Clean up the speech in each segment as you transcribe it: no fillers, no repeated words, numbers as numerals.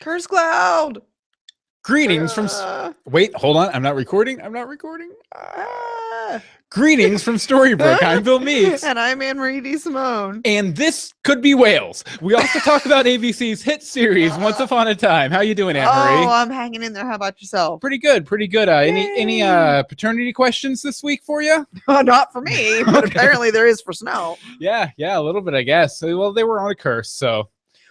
Curse cloud. Greetings from... Wait, hold on. I'm not recording. Greetings from Storybrooke. I'm Bill Meeks. And I'm Anne-Marie DeSimone. And this could be Wales. We also talk about ABC's hit series, Once Upon a Time. How you doing, Anne-Marie? Oh, I'm hanging in there. How about yourself? Pretty good, pretty good. Any paternity questions this week for you? Not for me, but apparently there is for Snow. Yeah, a little bit, I guess. Well, they were on a curse, so...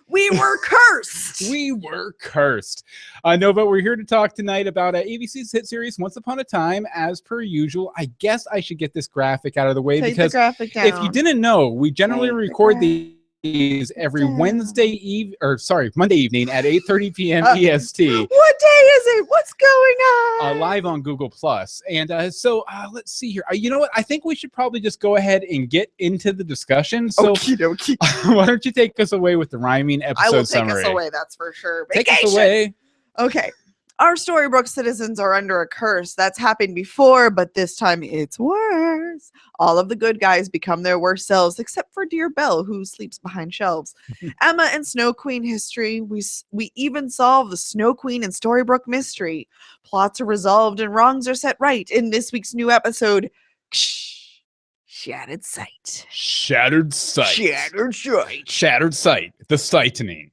We were cursed. We were cursed. No, but we're here to talk tonight about ABC's hit series, Once Upon a Time. As per usual, I guess I should get this graphic out of the way. Take because the graphic down. If you didn't know, we generally record these every Monday evening at 8:30 p.m. EST. What day is it? What's going on? Live on Google Plus. And so let's see here. You know what? I think we should probably just go ahead and get into the discussion. So why don't you take us away with the rhyming episode summary? I will take us away, that's for sure. Take us away. Okay. Our Storybrooke citizens are under a curse. That's happened before, but this time it's worse. All of the good guys become their worst selves, except for dear Belle, who sleeps behind shelves. Emma and Snow Queen history. We even solve the Snow Queen and Storybrooke mystery. Plots are resolved and wrongs are set right in this week's new episode. Shattered Sight. Shattered Sight. Shattered Sight. Shattered Sight. The sightening.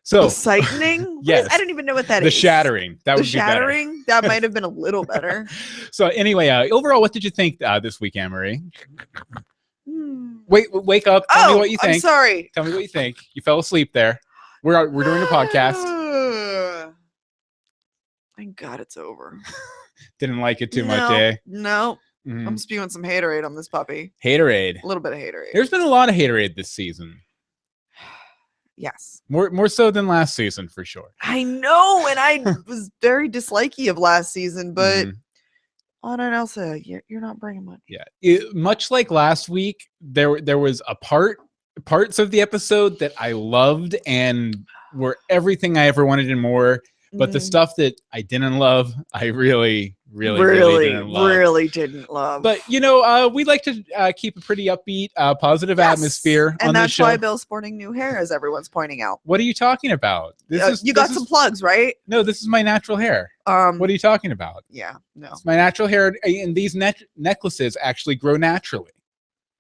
So the sightening? Yes. I don't even know what that is. The shattering. That would be shattering? That might have been a little better. So anyway, overall, what did you think this week, Anne-Marie? Wake up. Tell me what you think. I'm sorry. Tell me what you think. You fell asleep there. We're doing a podcast. Thank God it's over. Didn't like it too much, eh? No. I'm spewing some haterade on this puppy. Haterade. A little bit of haterade. There's been a lot of haterade this season. Yes. More so than last season, for sure. I know, and I was very dislikey of last season, but on an Elsa, you're not bringing much. Yeah. Much like last week, there was parts of the episode that I loved and were everything I ever wanted and more. But the stuff that I didn't love, I really didn't love. But, we like to keep a pretty upbeat, positive atmosphere on this show. And that's why Bill's sporting new hair, as everyone's pointing out. What are you talking about? You got some plugs, right? No, this is my natural hair. What are you talking about? Yeah, no. It's my natural hair, and these necklaces actually grow naturally.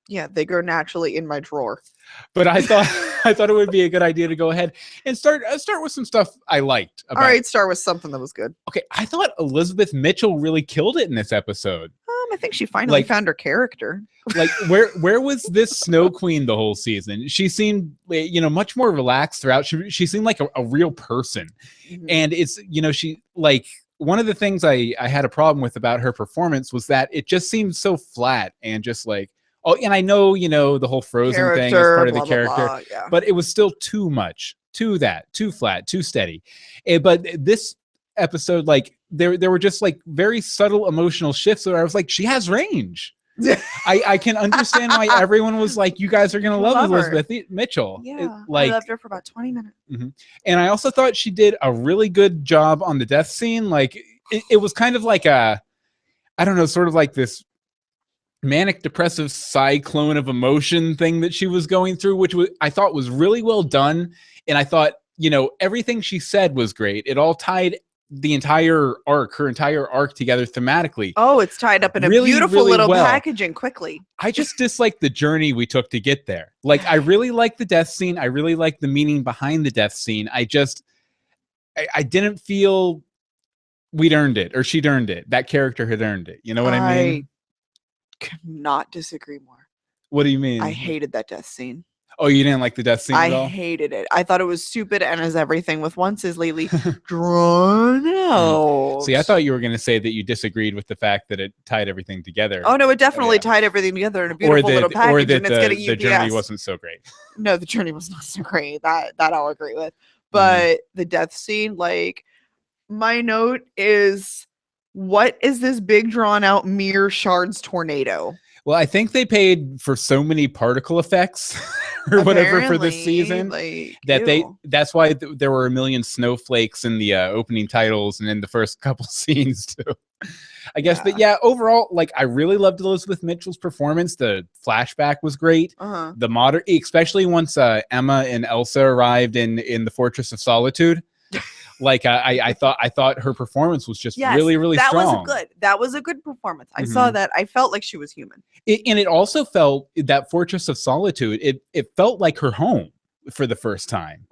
Yeah, they grow naturally in my drawer. But I thought it would be a good idea to go ahead and start with some stuff I liked. All right, start with something that was good. Okay, I thought Elizabeth Mitchell really killed it in this episode. I think she finally found her character. Like, where was this Snow Queen the whole season? She seemed, much more relaxed throughout. She seemed like a real person, and it's she one of the things I had a problem with about her performance was that it just seemed so flat and just like. Oh, and I know, the whole Frozen thing is part of the character, but it was still too much, too flat, too steady. But this episode, there were just very subtle emotional shifts where I was like, she has range. I can understand why everyone was like, you guys are going to love Elizabeth Mitchell. Yeah, I loved her for about 20 minutes. And I also thought she did a really good job on the death scene. It was kind of like I don't know, sort of like this manic depressive cyclone of emotion thing that she was going through, which I thought was really well done. And I thought, everything she said was great. It all tied her entire arc together thematically. Oh, it's tied up in a beautiful little packaging quickly. I just dislike the journey we took to get there. I really like the death scene. I really like the meaning behind the death scene. I didn't feel we'd earned it or she'd earned it. That character had earned it. You know what I mean? Could not disagree more. What do you mean? I hated that death scene. Oh, you didn't like the death scene at all? I hated it. I thought it was stupid, and as everything with once is lately drawn out. See, I thought you were going to say that you disagreed with the fact that it tied everything together. Oh no, it definitely tied everything together in a beautiful little package, or that and it's getting the journey wasn't so great. No, the journey was not so great. That I'll agree with. But the death scene, my note is, what is this big drawn out mirror shards tornado? Well, I think they paid for so many particle effects or whatever for this season that's why there were a million snowflakes in the opening titles and in the first couple scenes too. I guess, but yeah, overall, I really loved Elizabeth Mitchell's performance. The flashback was great. The especially once Emma and Elsa arrived in the Fortress of Solitude. Like I thought her performance was just really, really that strong. That was a good performance. I saw that. I felt like she was human. And it also felt that Fortress of Solitude. It felt like her home for the first time,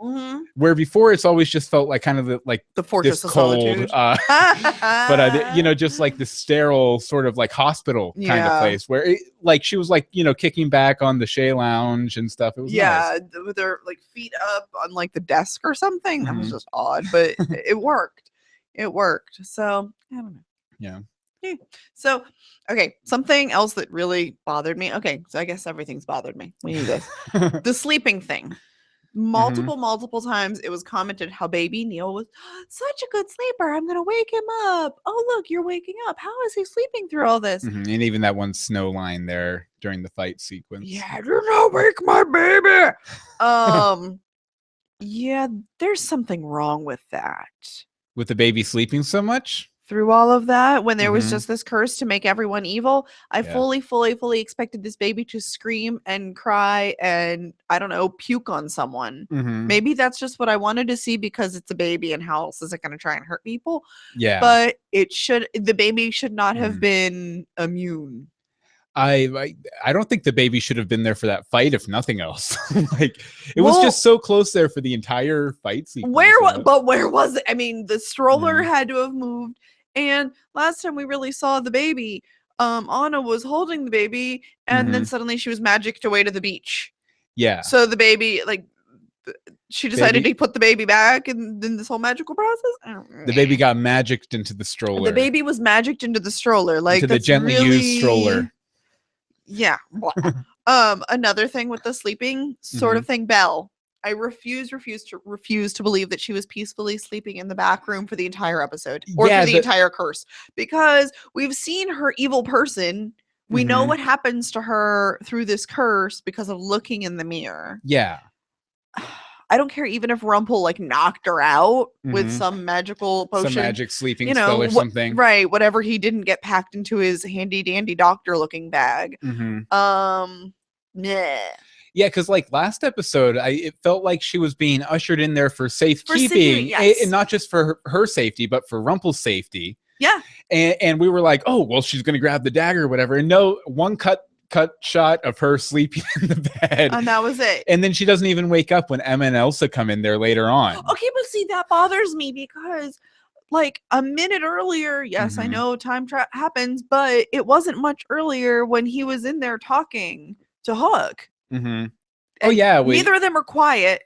where before it's always just felt like kind of the Fortress of cold, Solitude, but just like the sterile sort of like hospital kind of place where like she was like kicking back on the Shea Lounge and stuff. It was nice. With her like feet up on like the desk or something. That was just odd, but it worked. It worked. So I don't know. Yeah. So okay, something else that really bothered me. Okay, so I guess everything's bothered me. We need this. The sleeping thing. Multiple times it was commented how baby Neil was such a good sleeper. I'm gonna wake him up. Oh look, you're waking up. How is he sleeping through all this? And even that one snow line there during the fight sequence. Yeah, do not wake my baby. Yeah, there's something wrong with that. With the baby sleeping so much? Through all of that, when there was just this curse to make everyone evil, I fully expected this baby to scream and cry and, I don't know, puke on someone. Maybe that's just what I wanted to see because it's a baby and how else is it going to try and hurt people? Yeah. But the baby should not have been immune. I don't think the baby should have been there for that fight, if nothing else. Like it was just so close there for the entire fight sequence. But where was it? I mean, the stroller had to have moved. And last time we really saw the baby, Anna was holding the baby, and then suddenly she was magicked away to the beach. Yeah. So the baby, like, she decided to put the baby back, and then this whole magical process. The baby got magicked into the stroller. The baby was magicked into the stroller, like into the gently used stroller. Yeah. Another thing with the sleeping sort of thing, Belle. I refuse to believe that she was peacefully sleeping in the back room for the entire episode or for the entire curse, because we've seen her evil person. We know what happens to her through this curse because of looking in the mirror. Yeah. I don't care even if Rumpel like knocked her out with some magical potion, some magic sleeping spell or something. Right. Whatever he didn't get packed into his handy dandy doctor looking bag. Yeah, because like last episode, it felt like she was being ushered in there for safekeeping, and not just for her safety, but for Rumpel's safety. Yeah. And we were like, oh, well, she's going to grab the dagger or whatever. And no, one cut shot of her sleeping in the bed. And that was it. And then she doesn't even wake up when Emma and Elsa come in there later on. Okay, but see, that bothers me because like a minute earlier, yes, I know time happens, but it wasn't much earlier when he was in there talking to Hook. Oh yeah, neither of them are quiet.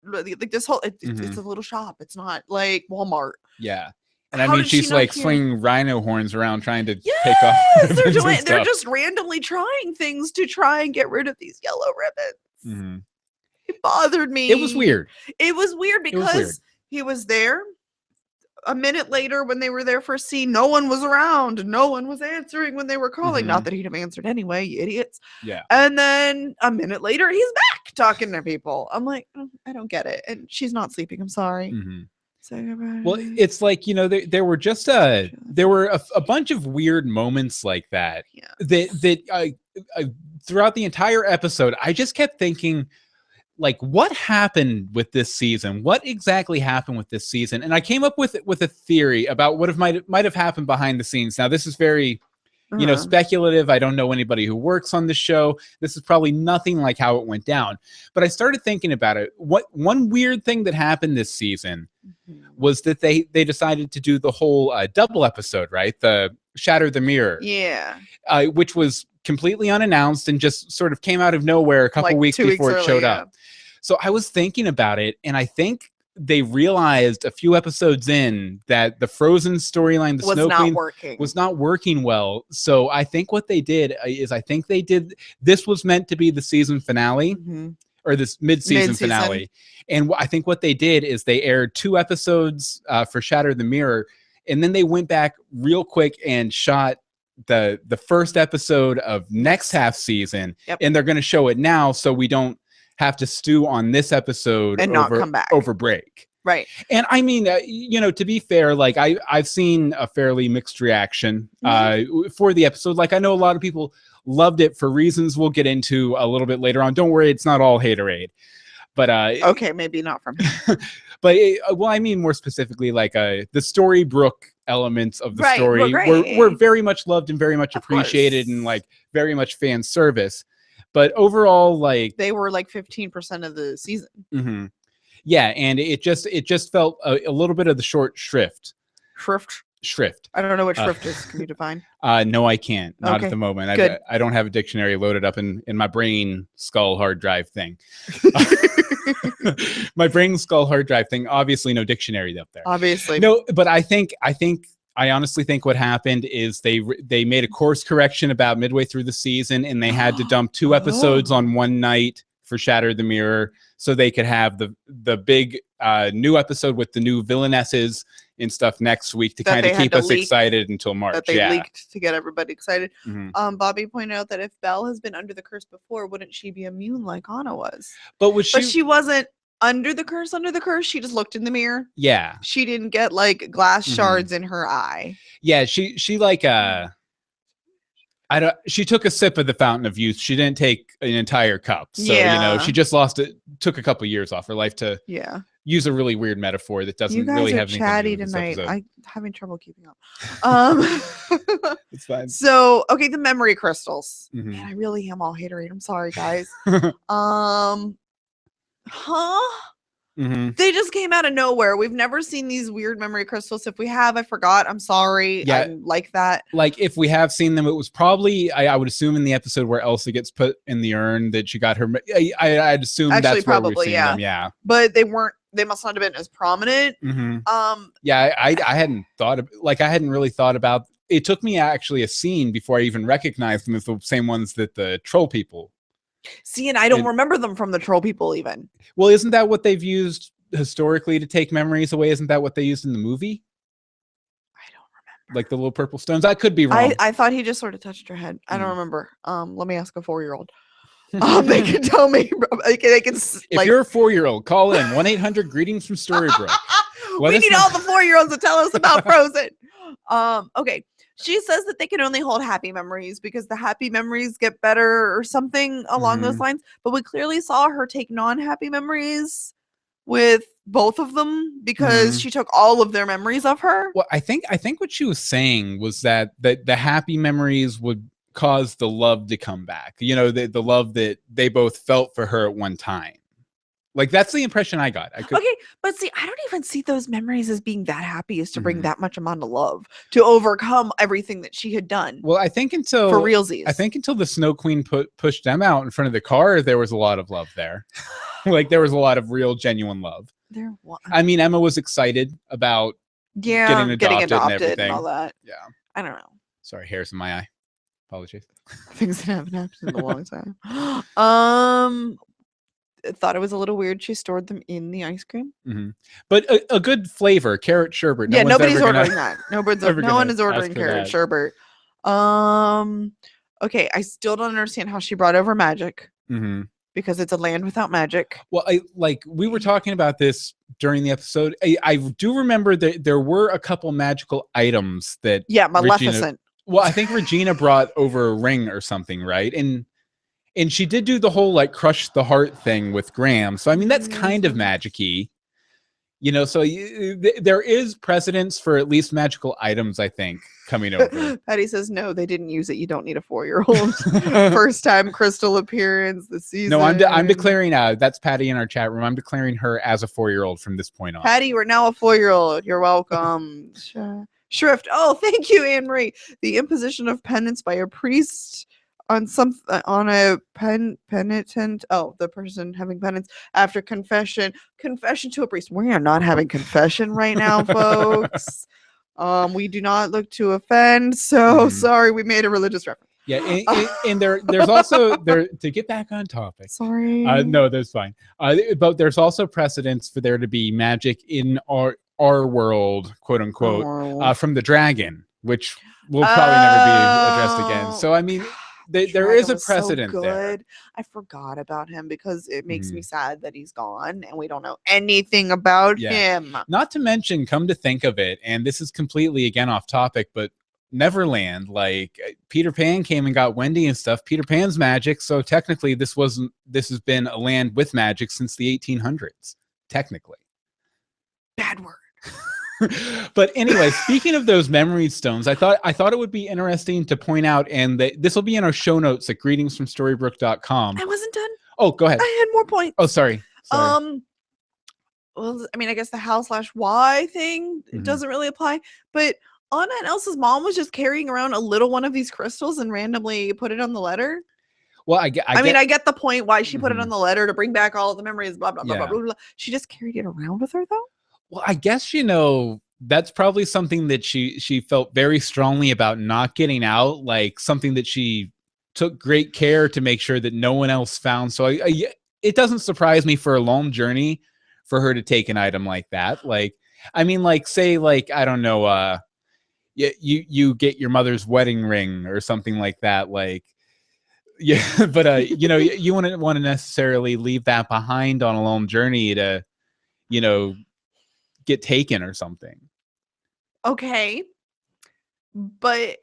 Like this whole it's a little shop. It's not like Walmart. Yeah. And I mean, she's like swinging rhino horns around trying to take off. They're just randomly trying things to try and get rid of these yellow ribbons. It bothered me. It was weird. It was weird because he was there. A minute later, when they were there for a scene, no one was around. No one was answering when they were calling. Not that he'd have answered anyway, you idiots. Yeah. And then a minute later, he's back talking to people. I'm like, I don't get it. And she's not sleeping. I'm sorry. Well, it's like, there were just a bunch of weird moments like that. Yeah. That throughout the entire episode, I just kept thinking, like, what happened with this season? What exactly happened with this season? And I came up with a theory about what might have happened behind the scenes. Now, this is very, speculative. I don't know anybody who works on the show. This is probably nothing like how it went down. But I started thinking about it. One weird thing that happened this season was that they decided to do the whole double episode, right? The Shatter the Mirror. Yeah. Which was completely unannounced and just sort of came out of nowhere a couple weeks before it showed up. So I was thinking about it, and I think they realized a few episodes in that the Frozen storyline, the Snow Queen, was not working well. So I think what they did is this was meant to be the season finale or this mid-season finale. And I think what they did is they aired 2 episodes for Shatter the Mirror, and then they went back real quick and shot the first episode of next half season, and they're going to show it now so we don't have to stew on this episode and not come back over break. Right. And I mean, to be fair, like I've seen a fairly mixed reaction for the episode. Like I know a lot of people loved it for reasons we'll get into a little bit later on. Don't worry, it's not all haterade. But okay, maybe not from him. But well, I mean more specifically, like the Storybrooke elements of the story were very much loved and very much appreciated and like very much fan service. But overall, like they were like 15% of the season. Mm-hmm. Yeah, and it just felt a little bit of the short shrift. Shrift. I don't know what shrift is. Can you define? No, I can't. Not Okay. at the moment. Good. I don't have a dictionary loaded up in my brain skull hard drive thing. My brain skull hard drive thing. Obviously, no dictionary up there. Obviously. No, but I honestly think what happened is they made a course correction about midway through the season, and they had to dump 2 episodes on one night for Shatter the Mirror, so they could have the big new episode with the new villainesses and stuff next week to kind of keep us excited until March. That they leaked to get everybody excited. Mm-hmm. Bobby pointed out that if Belle has been under the curse before, wouldn't she be immune like Anna was? But she wasn't under the curse. She just looked in the mirror. Yeah. She didn't get like glass shards in her eye. Yeah, she like she took a sip of the fountain of youth. She didn't take an entire cup. So, she just took a couple years off her life to use a really weird metaphor that doesn't really have anything to do with this episode. I'm having trouble keeping up. It's fine. So, okay, the memory crystals. Mm-hmm. Man, I really am all haterade. I'm sorry, guys. Mm-hmm. They just came out of nowhere. We've never seen these weird memory crystals. If we have, I forgot. I'm sorry. Yeah. I'm like that. Like if we have seen them, it was probably I would assume in the episode where Elsa gets put in the urn that she got her. I'd assume that's probably where we've seen them. Yeah, but they weren't. They must not have been as prominent. Mm-hmm. Yeah, I hadn't thought of I hadn't really thought about. It took me actually a scene before I even recognized them as the same ones that the troll people. See, and I don't remember them from the troll people even. Well, isn't that what they've used historically to take memories away? Isn't that what they used in the movie? I don't remember. Like the little purple stones? I could be wrong. I thought he just sort of touched her head. I don't remember. Let me ask a 4-year-old. They can tell me. They can. If you're a 4-year-old, call in 1-800 greetings from Storybrooke. We need all the 4-year-olds to tell us about Frozen. Okay. She says that they can only hold happy memories because the happy memories get better or something along those lines. But we clearly saw her take non-happy memories with both of them because she took all of their memories of her. Well, I think what she was saying was that the happy memories would cause the love to come back. The love that they both felt for her at one time. Like, that's the impression I got. Okay, but see, I don't even see those memories as being that happy as to bring that much amount of love to overcome everything that she had done. Well, I think until for realsies. I think until the Snow Queen pushed them out in front of the car, there was a lot of love there. Like, there was a lot of real, genuine love. I mean, Emma was excited about getting adopted and everything. And all that. Yeah. I don't know. Sorry, hairs in my eye. Apologies. Things that haven't happened in a long time. Thought it was a little weird she stored them in the ice cream, but a good flavor, carrot sherbet. Nobody's ordering that. No one is ordering carrot sherbet. Okay, I still don't understand how she brought over magic because it's a land without magic. Well, we were talking about this during the episode. I do remember that there were a couple magical items that Maleficent. I think Regina brought over a ring or something, right? And she did do the whole crush the heart thing with Graham. So, I mean, that's kind of magic-y, so there is precedence for at least magical items, I think, coming over. Patty says, no, they didn't use it. You don't need a 4-year-old. First time crystal appearance this season. No, I'm declaring, that's Patty in our chat room. I'm declaring her as a 4-year-old from this point on. Patty, you are now a 4-year-old. You're welcome. Shrift. Oh, thank you, Anne-Marie. The imposition of penance by a priest on a penitent. Oh, the person having penance after confession to a priest. We are not having confession right now, folks. We do not look to offend, so sorry we made a religious reference. Yeah, and there's also to get back on topic. Sorry. No, that's fine. But there's also precedence for there to be magic in our world, quote unquote, from the dragon, which will probably never be addressed again. So I mean, there is a precedent there. I forgot about him because it makes me sad that he's gone and we don't know anything about him. Not to mention, come to think of it, and this is completely again off topic, but Neverland, Peter Pan came and got Wendy and stuff. Peter Pan's magic, so technically this has been a land with magic since the 1800s, technically. Bad word. But anyway, speaking of those memory stones, I thought it would be interesting to point out, and that this will be in our show notes at greetingsfromstorybrooke.com. I wasn't done. Oh, go ahead. I had more points. Oh, sorry. Well, I mean, I guess the how/why thing doesn't really apply, but Anna and Elsa's mom was just carrying around a little one of these crystals and randomly put it on the letter. Well, I get the point why she put it on the letter to bring back all of the memories, blah, blah, blah, blah, blah, blah. She just carried it around with her, though? Well, I guess, that's probably something that she felt very strongly about not getting out, like something that she took great care to make sure that no one else found. So it doesn't surprise me for a long journey for her to take an item like that. Like, I mean, like, say, like, I don't know, you get your mother's wedding ring or something like that. Like, yeah, but, you wouldn't want to necessarily leave that behind on a long journey to, get taken or something. Okay. But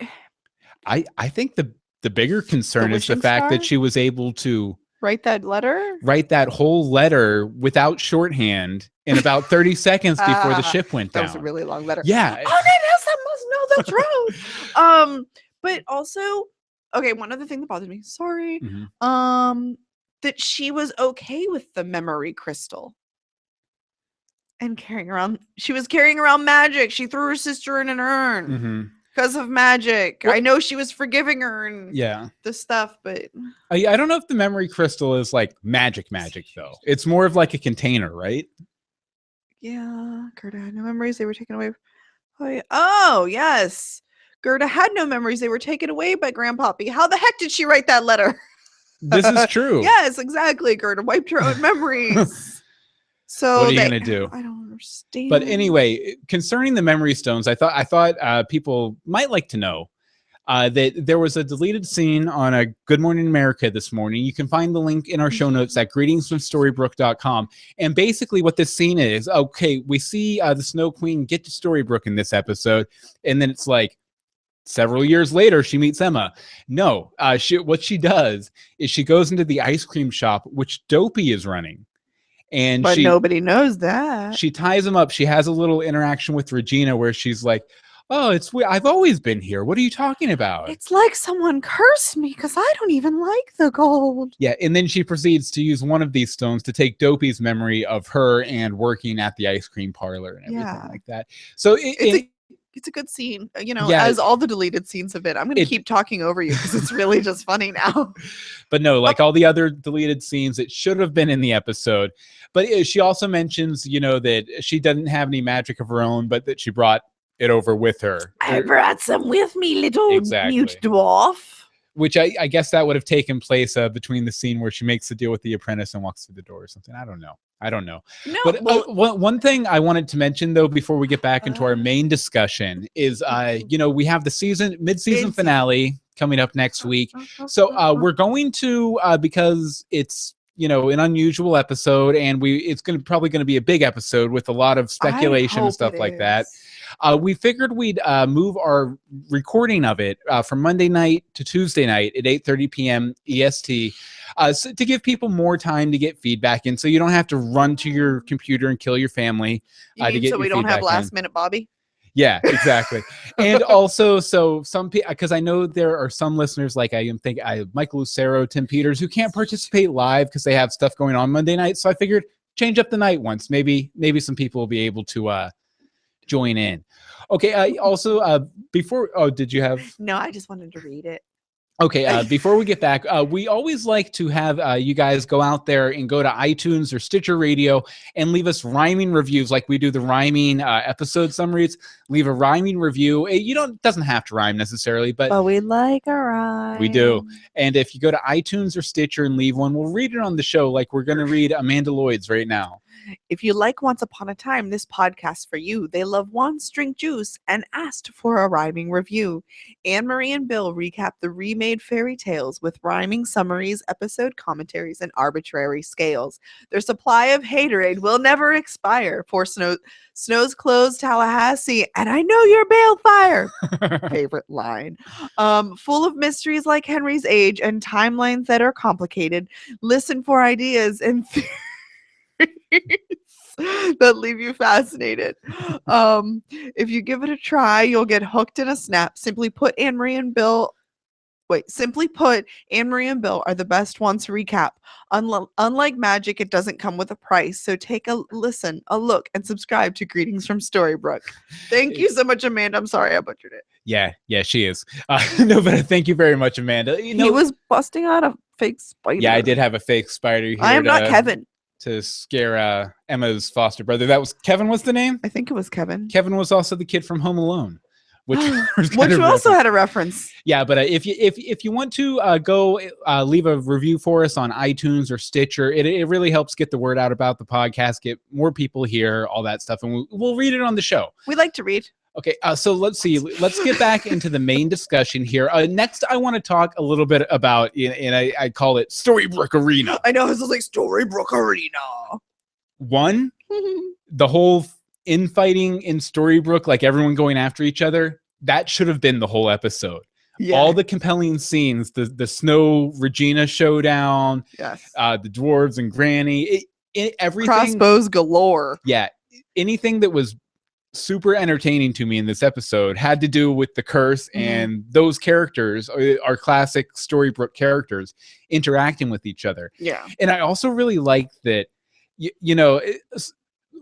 I think the bigger concern is the fact that she was able to write that whole letter without shorthand in about 30 seconds before the ship went down. That was a really long letter. Yeah. Oh, that must know the truth. But also, okay, one other thing that bothered me, sorry, that she was okay with the memory crystal. And she was carrying around magic. She threw her sister in an urn because of magic. Well, I know she was forgiving her and the stuff, but I don't know if the memory crystal is like magic though. It's more of like a container, right? Yeah. Gerda had no memories. They were taken away. Oh, yes. Gerda had no memories. They were taken away by Grandpappy. How the heck did she write that letter? This is true. Yes, exactly. Gerda wiped her own memories. So what are you going to do? I don't understand. But anyway, concerning the memory stones, I thought people might like to know that there was a deleted scene on a Good Morning America this morning. You can find the link in our show notes at greetingsfromstorybrooke.com. And basically what this scene is, okay, we see the Snow Queen get to Storybrooke in this episode, and then it's like several years later, she meets Emma. No, what she does is she goes into the ice cream shop, which Dopey is running. But nobody knows that. She ties him up. She has a little interaction with Regina where she's like, oh, it's weird. I've always been here. What are you talking about? It's like someone cursed me because I don't even like the gold. Yeah, and then she proceeds to use one of these stones to take Dopey's memory of her and working at the ice cream parlor and everything like that. So it's a good scene, as all the deleted scenes have been. I'm going to keep talking over you because it's really just funny now. But no, like all the other deleted scenes, it should have been in the episode. But she also mentions, that she doesn't have any magic of her own, but that she brought it over with her. I brought some with me, little mute dwarf. Which I guess that would have taken place between the scene where she makes the deal with the apprentice and walks through the door or something. I don't know. No, but one thing I wanted to mention, though, before we get back into our main discussion is, we have the mid-season finale coming up next week. So we're going to, because it's, an unusual episode, and it's probably going to be a big episode with a lot of speculation and stuff like that. We figured we'd move our recording of it from Monday night to Tuesday night at 8:30 p.m. EST to give people more time to get feedback in, so you don't have to run to your computer and kill your family to get so we don't have last minute Bobby. Yeah, exactly. And also, so some people, because I know there are some listeners, like I think Michael Lucero, Tim Peters, who can't participate live because they have stuff going on Monday night. So I figured change up the night once. Maybe some people will be able to join in. Okay. Also, did you have? No, I just wanted to read it. Okay, before we get back, we always like to have you guys go out there and go to iTunes or Stitcher Radio and leave us rhyming reviews like we do the rhyming episode summaries. Leave a rhyming review. Doesn't have to rhyme necessarily, but we like a rhyme. We do. And if you go to iTunes or Stitcher and leave one, we'll read it on the show like we're going to read Amanda Lloyd's right now. If you like Once Upon a Time, this podcast for you. They love Wands Drink Juice and asked for a rhyming review. Anne-Marie and Bill recap the remade fairy tales with rhyming summaries, episode commentaries, and arbitrary scales. Their supply of haterade will never expire. For Snow's Closed Tallahassee, and I know you're balefire. Favorite line. Full of mysteries like Henry's age and timelines that are complicated. Listen for ideas and that leave you fascinated. If you give it a try, you'll get hooked in a snap. Simply put, Anne-Marie and Bill are the best ones to recap. Unlike magic, it doesn't come with a price. So take a listen, a look, and subscribe to Greetings from Storybrooke. Thank you so much, Amanda. I'm sorry I butchered it. Yeah, she is. No, but thank you very much, Amanda. He was busting out a fake spider. Yeah, I did have a fake spider here. I am not Kevin. To scare Emma's foster brother. That was Kevin was the name? I think it was Kevin. Kevin was also the kid from Home Alone. Which also had a reference. Yeah, but if you want to go leave a review for us on iTunes or Stitcher, it really helps get the word out about the podcast, get more people here, all that stuff, and we'll read it on the show. We like to read. Okay, so let's see. Let's get back into the main discussion here. Next, I want to talk a little bit about, and I call it Storybrooke Arena. I know, it's like Storybrooke Arena. One, the whole infighting in Storybrooke, like everyone going after each other, that should have been the whole episode. Yeah. All the compelling scenes, the Snow Regina showdown, yes, the dwarves and Granny, everything. Crossbows galore. Yeah, anything that was super entertaining to me in this episode had to do with the curse and those characters, our classic Storybrooke characters, interacting with each other. Yeah, and I also really like that.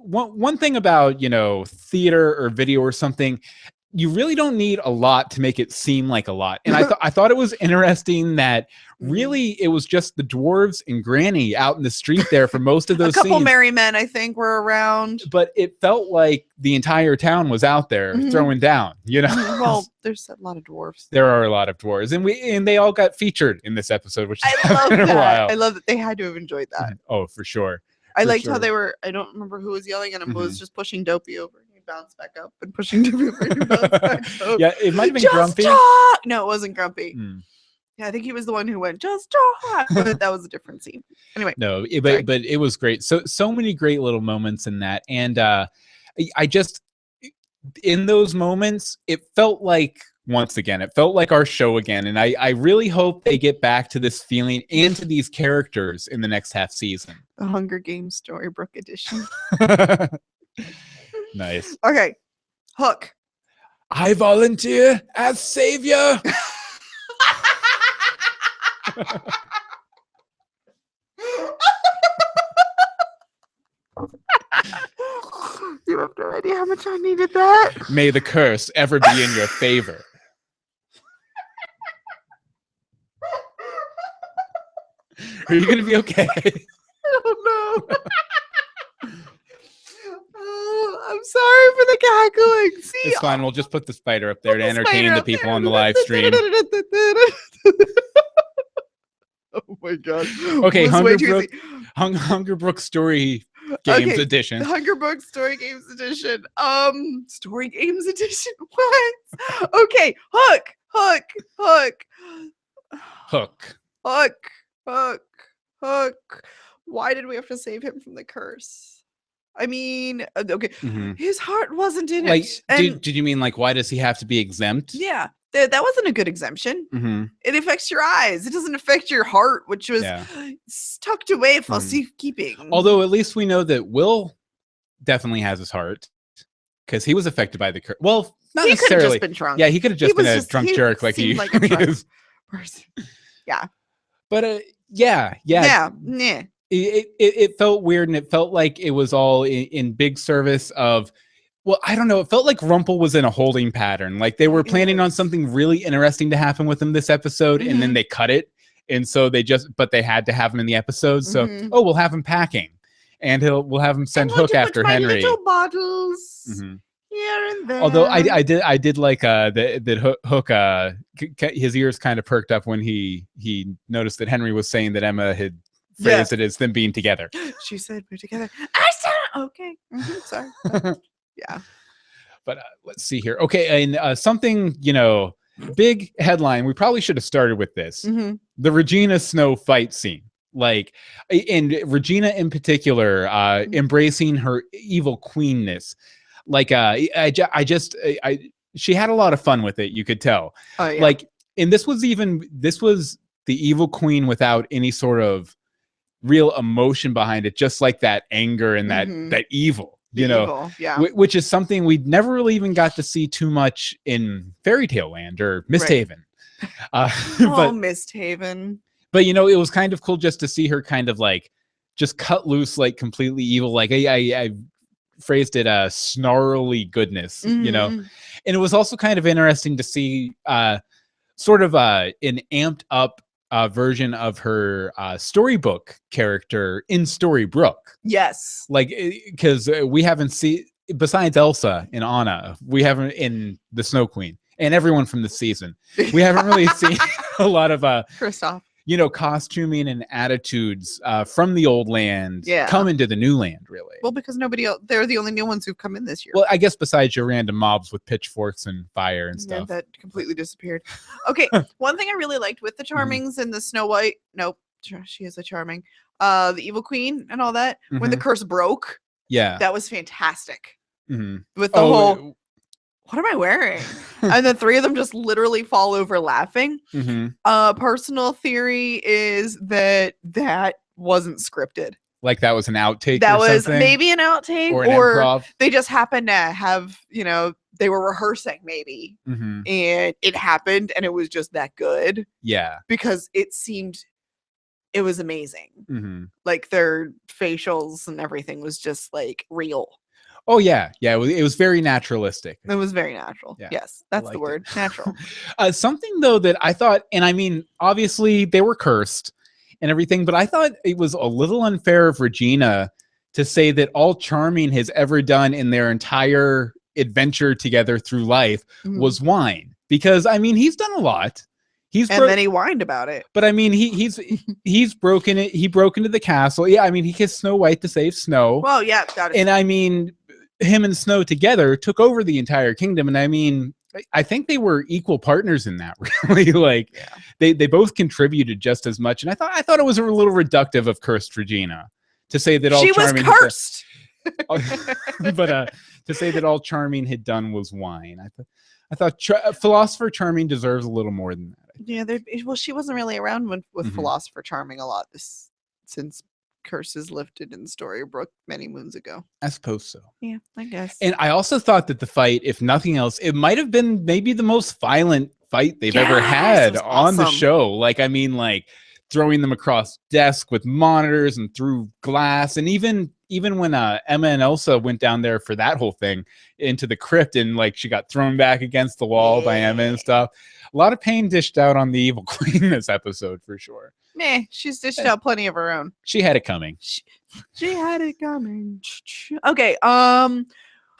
One thing about theater or video or something, you really don't need a lot to make it seem like a lot. And I thought it was interesting that really it was just the dwarves and Granny out in the street there for most of those scenes. A couple scenes. merry men, I think, were around. But it felt like the entire town was out there throwing down, Well, there's a lot of dwarves. There are a lot of dwarves. And they all got featured in this episode, which is I love been that. a while. I love that they had to have enjoyed that. Oh, for sure. I liked how they were, I don't remember who was yelling at him, but was just pushing Dopey over. He bounced back up and pushing Dopey over. And he bounced back up. Yeah, it might have been just Grumpy. Talk! No, it wasn't Grumpy. Yeah, I think he was the one who went, just talk. But that was a different scene. Anyway. No, but it was great. So many great little moments in that. And I just, in those moments, it felt like, once again, it felt like our show again. And I really hope they get back to this feeling and to these characters in the next half season. The Hunger Games Storybrooke edition. Nice. Okay. Hook. I volunteer as savior. You have no idea how much I needed that. May the curse ever be in your favor. Are you gonna be okay? I don't know. Oh, I'm sorry for the cackling. See, it's fine. We'll just put the spider up there to entertain the people on the live stream. Oh my god. Okay, Hungerbrooke Story Games Edition. Hungerbrooke Story Games Edition. Story Games Edition. What? Okay, Hook. Why did we have to save him from the curse? I mean, okay, his heart wasn't in it. Did you mean like why does he have to be exempt? Yeah, that wasn't a good exemption. It affects your eyes. It doesn't affect your heart, which was tucked away for safekeeping. Although at least we know that Will definitely has his heart because he was affected by the curse. Well, not he necessarily. Could have just been drunk. Yeah, he could have just been a drunk jerk like he like a drunk person. Yeah. But yeah. It felt weird, and it felt like it was all in big service of, well, I don't know. It felt like Rumple was in a holding pattern. Like they were planning on something really interesting to happen with him this episode, and then they cut it. And so but they had to have him in the episode. So, we'll have him packing, and we'll have him send Hook after Henry. Little bottles. Here and there. Although I did like that Hook his ears kind of perked up when he noticed that Henry was saying that Emma had phrased it as them being together. She said we're together. I said okay. Sorry. Yeah. But let's see here. Okay, and something big headline. We probably should have started with this. The Regina Snow fight scene. Like, and Regina in particular, embracing her evil queenness. Like, she had a lot of fun with it. You could tell. Oh, yeah. Like, and this was the evil queen without any sort of real emotion behind it, just like that anger and that evil. Evil, yeah. Which is something we never really even got to see too much in Fairy Tale Land or Misthaven. But Misthaven. But it was kind of cool just to see her kind of like just cut loose, like completely evil. Like I phrased it snarly goodness, and it was also kind of interesting to see sort of an amped up version of her Storybook character in Storybrooke. Yes. Like, because we haven't seen, besides Elsa and Anna, we haven't, in the Snow Queen, and everyone from the season, we haven't really seen a lot of Kristoff. Costuming and attitudes from the old land come into the new land, really. Well, because nobody else, they're the only new ones who've come in this year. Well, I guess besides your random mobs with pitchforks and fire and stuff. Yeah, that completely disappeared. Okay, one thing I really liked with the Charmings and the Snow White, nope, she is a Charming, the Evil Queen and all that, when the curse broke, that was fantastic. With the whole, what am I wearing? And the three of them just literally fall over laughing. Personal theory is that wasn't scripted. Like that was an outtake. That was something? Maybe an outtake, or improv. They just happened to have, they were rehearsing maybe, and it happened, and it was just that good. Yeah, because it was amazing. Like their facials and everything was just like real. Oh yeah, it was very naturalistic. It was very natural. Yeah. Yes, that's the word, natural. Something though that I thought, and I mean, obviously they were cursed and everything, but I thought it was a little unfair of Regina to say that all Charming has ever done in their entire adventure together through life was whine. Because I mean, he's done a lot. Then he whined about it. But I mean, he's broken it. He broke into the castle. Yeah, I mean, he kissed Snow White to save Snow. Well, yeah, got it. And I mean, him and Snow together took over the entire kingdom. And I mean, I think they were equal partners in that, really. Like, they both contributed just as much. And I thought it was a little reductive of cursed Regina to say that all Charming was cursed. But to say that all Charming had done was whine. I thought Philosopher Charming deserves a little more than that. Yeah, well, she wasn't really around with Philosopher Charming a lot since curses lifted in Storybrooke many moons ago. I suppose so. Yeah, I guess. And I also thought that the fight, if nothing else, it might have been maybe the most violent fight they've ever had on the show. Like, I mean, like throwing them across desk with monitors and through glass, and even when Emma and Elsa went down there for that whole thing into the crypt, and like she got thrown back against the wall by Emma and stuff. A lot of pain dished out on the Evil Queen this episode for sure. Meh, she's dished out plenty of her own. She had it coming. She had it coming. Okay,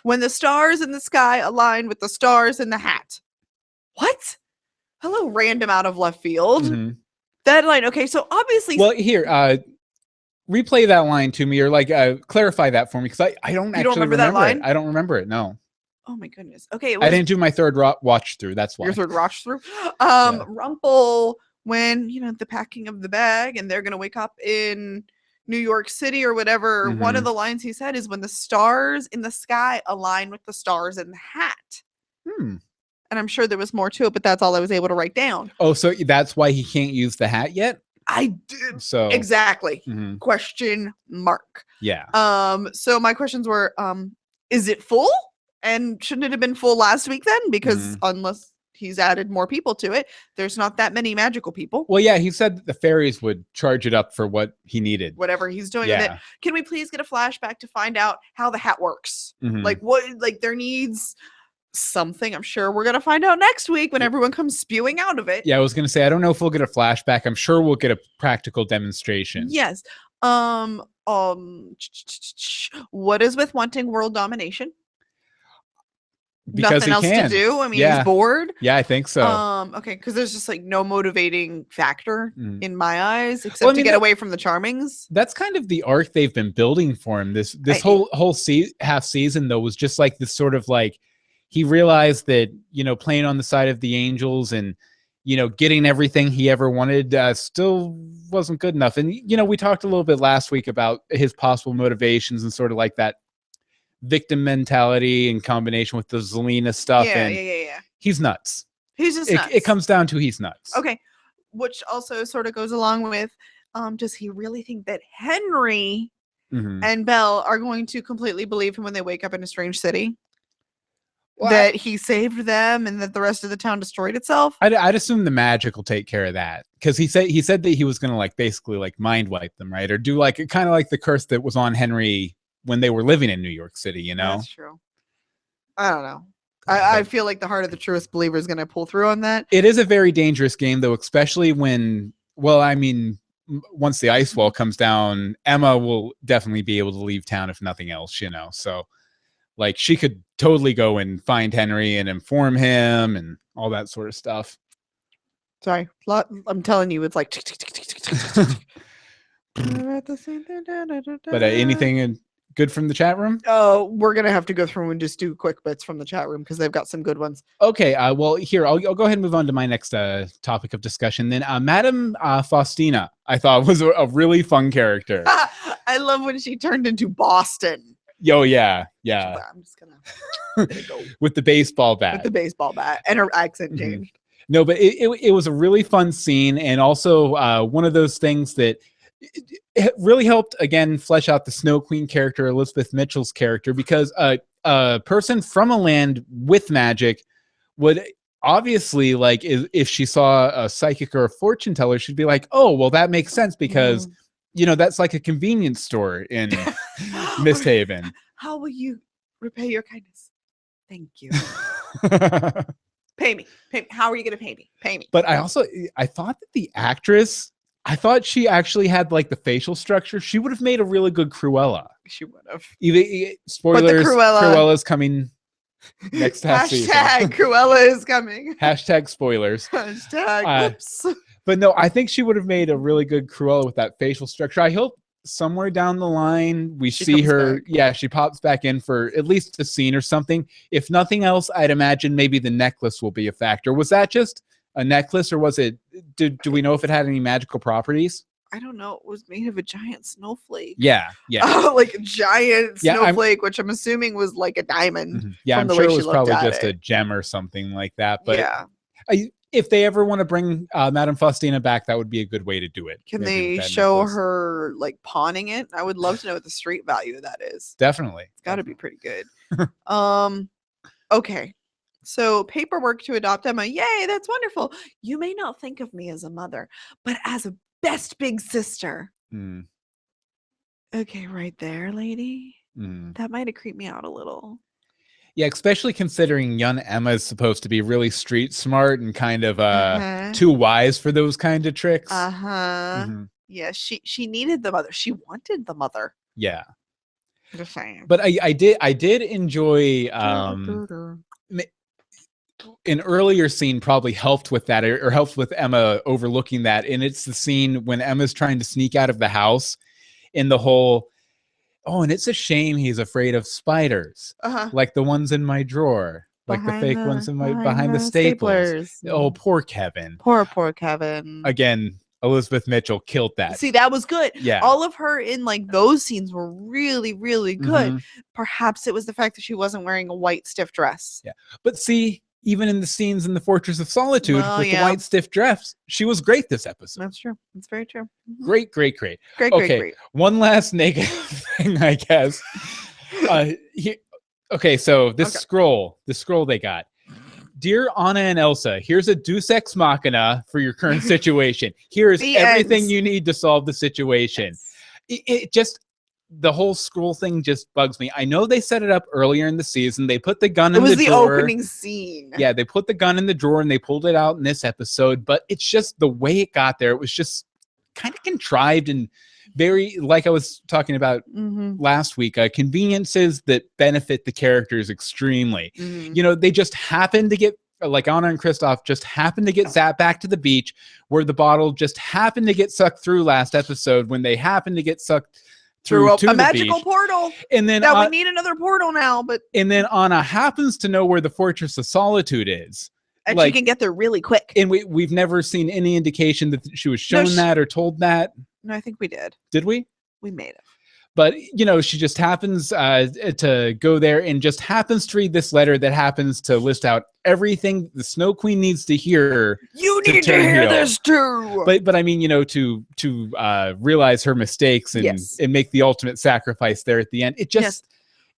when the stars in the sky align with the stars in the hat. What? Hello, random out of left field. That line, okay, so obviously... Well, here, replay that line to me, or like clarify that for me, because I don't actually remember that line. I don't remember it, no. Oh my goodness. Okay. I didn't do my third watch through. That's why. Your third watch through? Rumple, when, the packing of the bag and they're going to wake up in New York City or whatever, one of the lines he said is when the stars in the sky align with the stars in the hat. And I'm sure there was more to it, but that's all I was able to write down. Oh, so that's why he can't use the hat yet? I did. So exactly. Question mark. Yeah. So my questions were, is it full? And shouldn't it have been full last week then? Because unless he's added more people to it, there's not that many magical people. Well, yeah, he said that the fairies would charge it up for what he needed. Whatever he's doing with it. Can we please get a flashback to find out how the hat works? Like there needs something. I'm sure we're going to find out next week when everyone comes spewing out of it. Yeah, I was going to say, I don't know if we'll get a flashback. I'm sure we'll get a practical demonstration. Yes. What is with wanting world domination? Because nothing else to do. I mean, he's bored. Yeah, I think so. Okay, because there's just like no motivating factor in my eyes except to get away from the Charmings. That's kind of the arc they've been building for him. This whole half season though was just like this sort of like he realized that playing on the side of the angels and getting everything he ever wanted still wasn't good enough. And we talked a little bit last week about his possible motivations and sort of like that victim mentality in combination with the Zelina stuff. Yeah. He's nuts. He's just nuts. It comes down to he's nuts. Okay. Which also sort of goes along with Does he really think that Henry Mhm. and Belle are going to completely believe him when they wake up in a strange city? Well, That he saved them and that the rest of the town destroyed itself? I'd assume the magic will take care of that, because he said that he was gonna like basically like mind wipe them, right, or do like kind of like the curse that was on Henry when they were living in New York City. You know, That's true. I don't know. I feel like the heart of the truest believer is going to pull through on that. it is a very dangerous game, though, especially when, well, I mean, once the ice wall comes down, Emma will definitely be able to leave town if nothing else, you know. So, like, she could totally go and find Henry and inform him and all that sort of stuff. Sorry. I'm telling you, it's like. But anything good from the chat room? Oh, we're going to have to go through and just do quick bits from the chat room because they've got some good ones. Okay, well, here, I'll go ahead and move on to my next topic of discussion. Then Madame Faustina, I thought, was a really fun character. I love when she turned into Boston. Yo, yeah. I'm just going to go With the baseball bat. with the baseball bat, and her accent changed. No, but it was a really fun scene, and also one of those things that it really helped, again, flesh out the Snow Queen character, Elizabeth Mitchell's character, because a person from a land with magic would obviously, like, if she saw a psychic or a fortune teller, she'd be like, oh, well, that makes sense because, you know, that's like a convenience store in Misthaven. How will you repay your kindness? Thank you. Pay me. How are you going to pay me? Pay me. But I thought that the actress, I thought she actually had like the facial structure. She would have made a really good Cruella. She would have. Spoilers, Cruella's coming next half season. Hashtag Cruella is coming. Hashtag spoilers. Hashtag whoops. But no, I think she would have made a really good Cruella with that facial structure. I hope somewhere down the line we see her back. Yeah, she pops back in for at least a scene or something. If nothing else, I'd imagine maybe the necklace will be a factor. Was that just a necklace, or was it, do we know if it had any magical properties? I don't know. It was made of a giant snowflake. Yeah. Oh, like a giant snowflake, which I'm assuming was like a diamond. Yeah, I'm sure it was probably just a gem or something like that. But yeah, if they ever want to bring Madame Faustina back, that would be a good way to do it. Can they show her like pawning it? I would love to know what the street value of that is. Definitely. It's got to be pretty good. Okay. So paperwork to adopt Emma. Yay, that's wonderful. You may not think of me as a mother, but as a best big sister. Okay, right there, lady. That might have creeped me out a little. Yeah, especially considering young Emma is supposed to be really street smart and kind of too wise for those kind of tricks. Yeah, she needed the mother. She wanted the mother. Yeah. Just saying. But I did enjoy an earlier scene probably helped with that, or helped with Emma overlooking that, and it's the scene when Emma's trying to sneak out of the house in the whole, oh, and it's a shame he's afraid of spiders, like the ones in my drawer, like the fake ones in my behind the staplers. Oh, poor Kevin. Poor Kevin. Again, Elizabeth Mitchell killed that. See, that was good. Yeah. All of her in like those scenes were really, really good. Perhaps it was the fact that she wasn't wearing a white stiff dress. Yeah. But see, even in the scenes in the Fortress of Solitude with the white stiff dress, she was great this episode. That's true. That's very true. Great. Great. One last negative thing, I guess. Okay, so this scroll they got. Dear Anna and Elsa, here's a Deus Ex Machina for your current situation. Here's everything you need to solve the situation. Yes. It just, the whole scroll thing just bugs me. I know they set it up earlier in the season. They put the gun in the drawer. It was the opening scene. Yeah, they put the gun in the drawer and they pulled it out in this episode. But it's just the way it got there. It was just kind of contrived and very, like I was talking about last week, conveniences that benefit the characters extremely. You know, they just happen to get, like Anna and Kristoff just happened to get zapped back to the beach, where the bottle just happened to get sucked through last episode when they happened to get sucked through a magical portal. And then we need another portal now. And then Anna happens to know where the Fortress of Solitude is. And she can get there really quick. And we've never seen any indication that she was shown that or told that. No, I think we did. Did we? We made it. But, she just happens to go there and just happens to read this letter that happens to list out everything the Snow Queen needs to hear. You need to hear this too. But I mean, to realize her mistakes and make the ultimate sacrifice there at the end. It just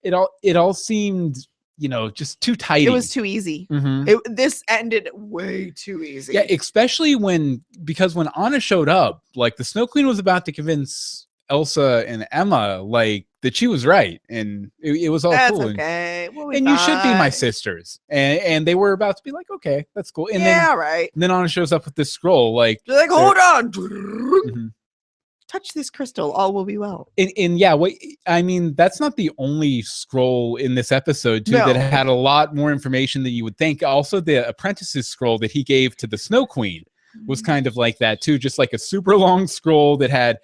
it all seemed, just too tidy. It was too easy. Mm-hmm. This ended way too easy. Yeah, especially because when Anna showed up, like the Snow Queen was about to convince Elsa and Emma like that she was right, and it was all that's cool. Okay. And you should be my sisters. And they were about to be like, okay, that's cool. And right. And then Anna shows up with this scroll, like they're like, hold on. Mm-hmm. Touch this crystal, all will be well. And yeah, I mean, that's not the only scroll in this episode too that had a lot more information than you would think. Also, the apprentice's scroll that he gave to the Snow Queen was kind of like that too, just like a super long scroll that had,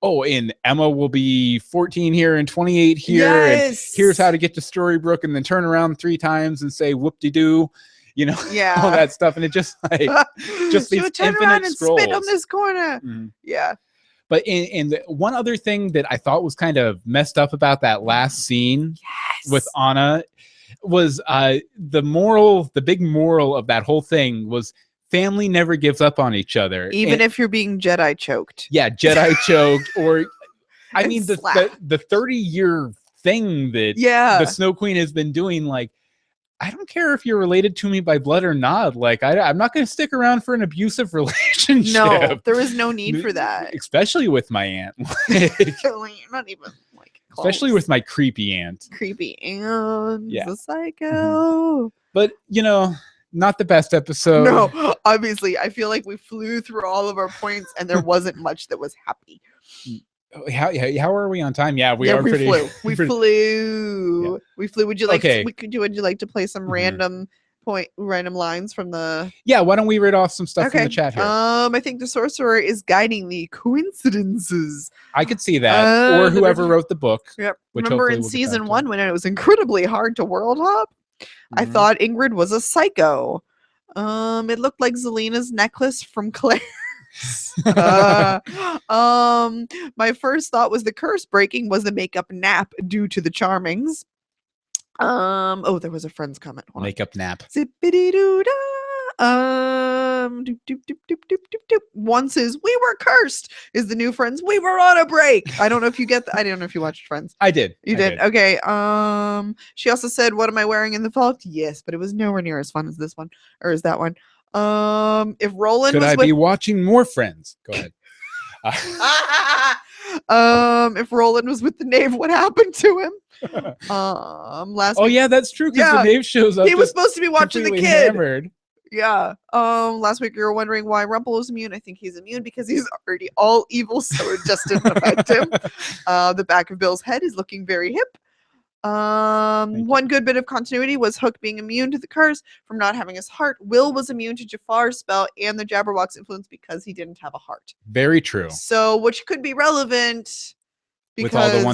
and Emma will be 14 here and 28 here, and here's how to get to Storybrooke, and then turn around 3 times and say whoop-de-doo, all that stuff. And it just like just these turn infinite around and scrolls. spit on this corner. Mm-hmm. Yeah. But one other thing that I thought was kind of messed up about that last scene with Anna was the big moral of that whole thing was family never gives up on each other. Even if you're being Jedi choked. Yeah, Jedi choked. Or, I mean, the 30-year thing that the Snow Queen has been doing, like, I don't care if you're related to me by blood or not. Like, I'm not going to stick around for an abusive relationship. No, there is no need for that. Especially with my aunt. Not even, like, close. Especially with my creepy aunt. Creepy aunt. Yeah. The psycho. But, not the best episode. No, obviously. I feel like we flew through all of our points and there wasn't much that was happy. How are we on time? Yeah, we flew. We flew. Yeah. We flew. Would you like would you like to play some random lines from the why don't we read off some stuff from the chat here? I think the sorcerer is guiding the coincidences. I could see that. Or whoever wrote the book. Yep. Remember in season 1 when it was incredibly hard to world hop? I thought Ingrid was a psycho. It looked like Zelina's necklace from Claire. My first thought was the curse breaking was the makeup nap due to the charmings. There was a friend's comment. Hold makeup nap. Zippity doo da. Doop, doop, doop, doop, doop, doop, doop. One says we were cursed. Is the new Friends? We were on a break. I don't know if you get. I don't know if you watched Friends. I did. You did. Okay. She also said, "What am I wearing in the vault?" Yes, but it was nowhere near as fun as this one, or is that one? If Roland could I be watching more Friends? Go ahead. If Roland was with the knave, what happened to him? Last week, yeah, that's true, because the knave shows up. He was supposed to be watching the kid. Hammered. Yeah. Last week you were wondering why Rumple was immune. I think he's immune because he's already all evil, so it just didn't affect him. The back of Bill's head is looking very hip. One good bit of continuity was Hook being immune to the curse from not having his heart. Will was immune to Jafar's spell and the Jabberwock's influence because he didn't have a heart. Very true. So, which could be relevant because with all the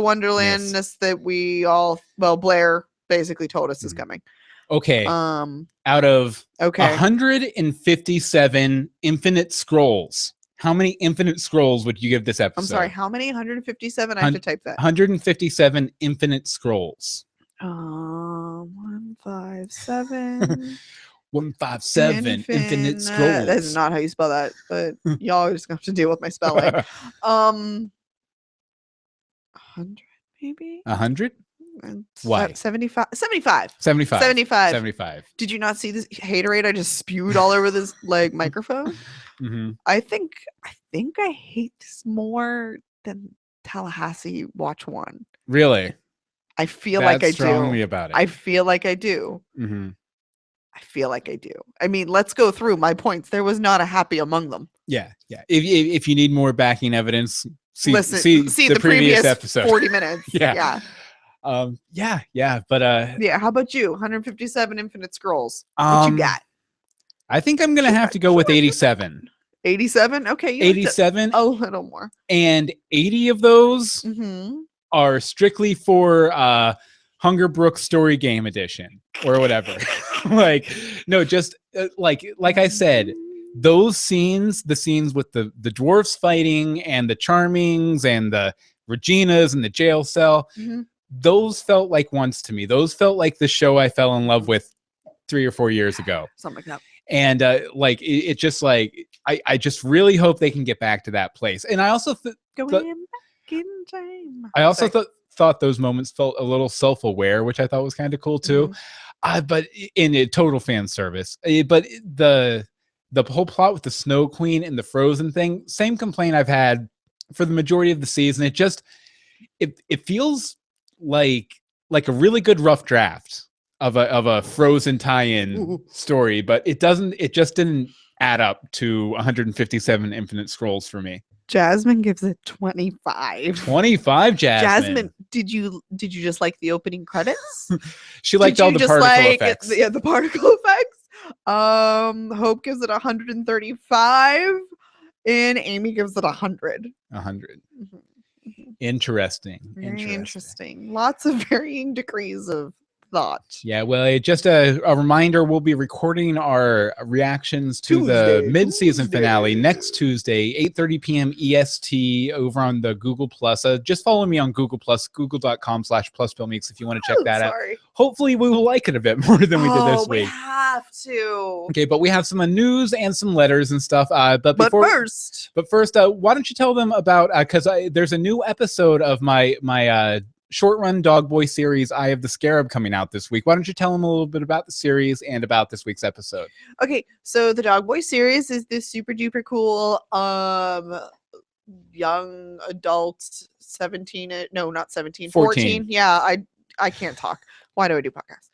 Wonderlandness that we all, Blair basically told us is coming. Okay. Out of 157 infinite scrolls, how many infinite scrolls would you give this episode? I'm sorry, how many? 157? I have to type that. 157 infinite scrolls. 157. 157 infinite scrolls. That is not how you spell that, but y'all are just going to have to deal with my spelling. 100 maybe? 100? Why? 75. 75. Did you not see this haterade I just spewed all over this microphone? I think I hate this more than Tallahassee Watch 1. Really? I feel like I do. Strongly about it. I feel like I do. I feel like I do. I mean, let's go through my points. There was not a happy among them. Yeah. If you need more backing evidence, see the previous episode. 40 minutes. Yeah. But how about you? 157 infinite scrolls. What you got? I think I'm gonna have to go with 87. 87? Okay, 87. A little more. And 80 of those are strictly for Hungerbrooke story game edition or whatever. Just like I said, those scenes, the scenes with the dwarfs fighting and the charmings and the Regina's in the jail cell. Mhm. Those felt like once to me. Those felt like the show I fell in love with 3 or 4 years ago. Something like that. And like it just like I just really hope they can get back to that place. And I also Going back in time. I also thought those moments felt a little self-aware, which I thought was kind of cool too. But in a total fan service. But the whole plot with the Snow Queen and the Frozen thing, same complaint I've had for the majority of the season. It feels like a really good rough draft of a Frozen tie-in story, but it just didn't add up to 157 Infinite Scrolls for me. Jasmine gives it 25. 25, Jasmine, did you just like the opening credits? She liked all the particle effects. Yeah, the particle effects. Hope gives it 135, and Amy gives it 100. 100. Interesting. Very interesting. Lots of varying degrees of thought. Yeah, well, just a reminder, we'll be recording our reactions to the mid-season finale next Tuesday, 8:30 p.m. EST over on the Google Plus. Just follow me on Google Plus, google.com/+BillMeeks if you want to check that out. Hopefully we will like it a bit more than we did this week. We have to. Okay, but we have some news and some letters and stuff. But first, why don't you tell them about, because there's a new episode of my short-run Dog Boy series, Eye of the Scarab, coming out this week. Why don't you tell them a little bit about the series and about this week's episode? Okay, so the Dog Boy series is this super duper cool young adult 17, no, not 17, 14. Yeah, I can't talk. Why do I do podcasts?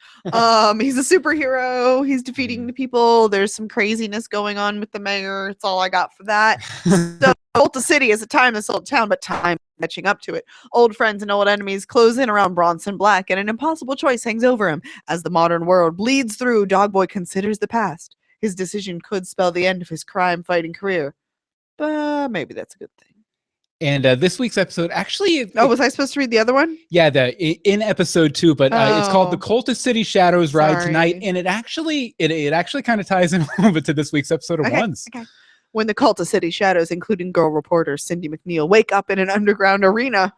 He's a superhero. He's defeating the people. There's some craziness going on with the mayor. It's all I got for that. So Volta City is a timeless old town, but time catching up to it. Old friends and old enemies close in around Bronson Black, and an impossible choice hangs over him. As the modern world bleeds through, Dog Boy considers the past. His decision could spell the end of his crime-fighting career. But maybe that's a good thing. And this week's episode, actually... was I supposed to read the other one? Yeah, in episode 2, but it's called The Cult of City Shadows Ride Tonight, and it actually kind of ties in a little bit to this week's episode of Once. Okay. When the Cult of City Shadows, including girl reporter Cindy McNeil, wake up in an underground arena,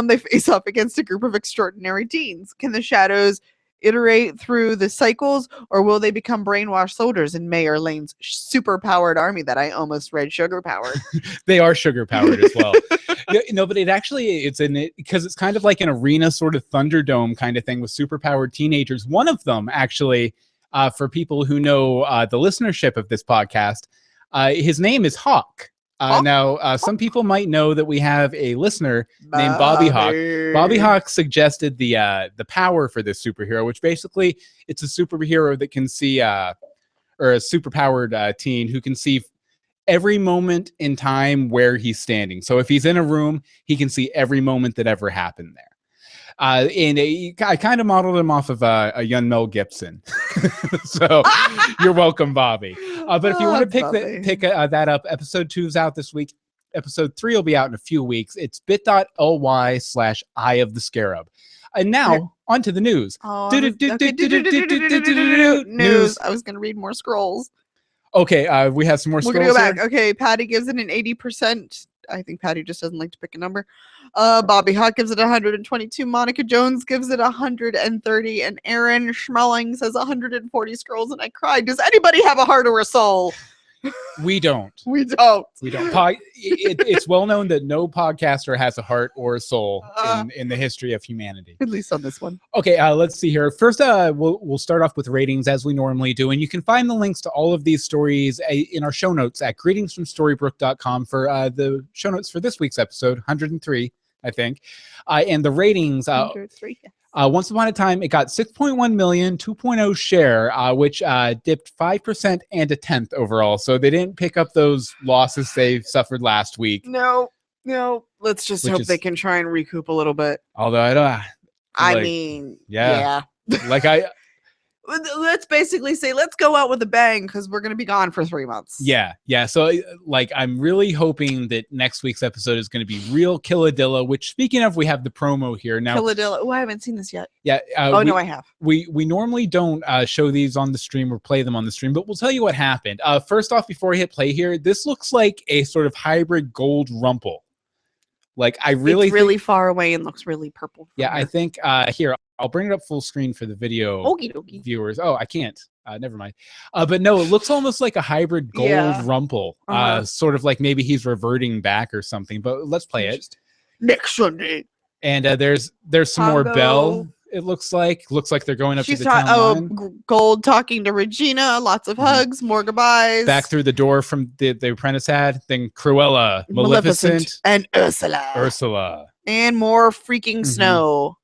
they face off against a group of extraordinary teens. Can the shadows iterate through the cycles, or will they become brainwashed soldiers in Mayor Lane's super-powered army that I almost read sugar-powered? They are sugar-powered as well. No, but because it's kind of like an arena sort of Thunderdome kind of thing with super-powered teenagers. One of them, actually, for people who know the listenership of this podcast, his name is Hawk. Now, some people might know that we have a listener named Bobby Hawk. Bobby Hawk suggested the power for this superhero, which basically it's a superhero that can see, or a superpowered teen who can see every moment in time where he's standing. So if he's in a room, he can see every moment that ever happened there. And I kind of modeled him off of a young Mel Gibson. So you're welcome, Bobby. But if you want to pick that up, episode 2 is out this week. Episode 3 will be out in a few weeks. It's bit.ly/Eye of the Scarab. And now on to the news. News. I was going to read more scrolls. Okay, we have some more scrolls. We're going to go back. Okay, Patty gives it an 80%. I think Patty just doesn't like to pick a number. Bobby Hawk gives it 122. Monica Jones gives it 130. And Aaron Schmeling says 140 scrolls. And I cried. Does anybody have a heart or a soul? We don't. We don't. It's well known that no podcaster has a heart or a soul in the history of humanity. At least on this one. Okay, let's see here. First, we'll start off with ratings as we normally do, and you can find the links to all of these stories in our show notes at greetingsfromstorybrooke.com for the show notes for this week's episode, 103, I think, and the ratings. 103. Once Upon a Time, it got 6.1 million, 2.0 share, which dipped 5% and a tenth overall. So they didn't pick up those losses they suffered last week. No. Let's just hope they can try and recoup a little bit. Although I mean, yeah. Let's basically say, let's go out with a bang because we're going to be gone for 3 months. Yeah. So, I'm really hoping that next week's episode is going to be real Killadilla, which, speaking of, we have the promo here. Now, Killadilla. Oh, I haven't seen this yet. Yeah. No, I have. We normally don't show these on the stream or play them on the stream, but we'll tell you what happened. First off, before we hit play here, this looks like a sort of hybrid gold rumple. Like I really, it's really far away and looks really purple. Yeah, I think here I'll bring it up full screen for the video Okie dokie. viewers. Oh, I can't. Never mind. But no, it looks almost like a hybrid gold rumple. Sort of like maybe he's reverting back or something. But let's play it next Sunday. And there's some more Belle. It looks like they're going up to the town line. Gold talking to Regina. Lots of hugs. More goodbyes. Back through the door from the apprentice had. Then Cruella, Maleficent, and Ursula. And more freaking snow.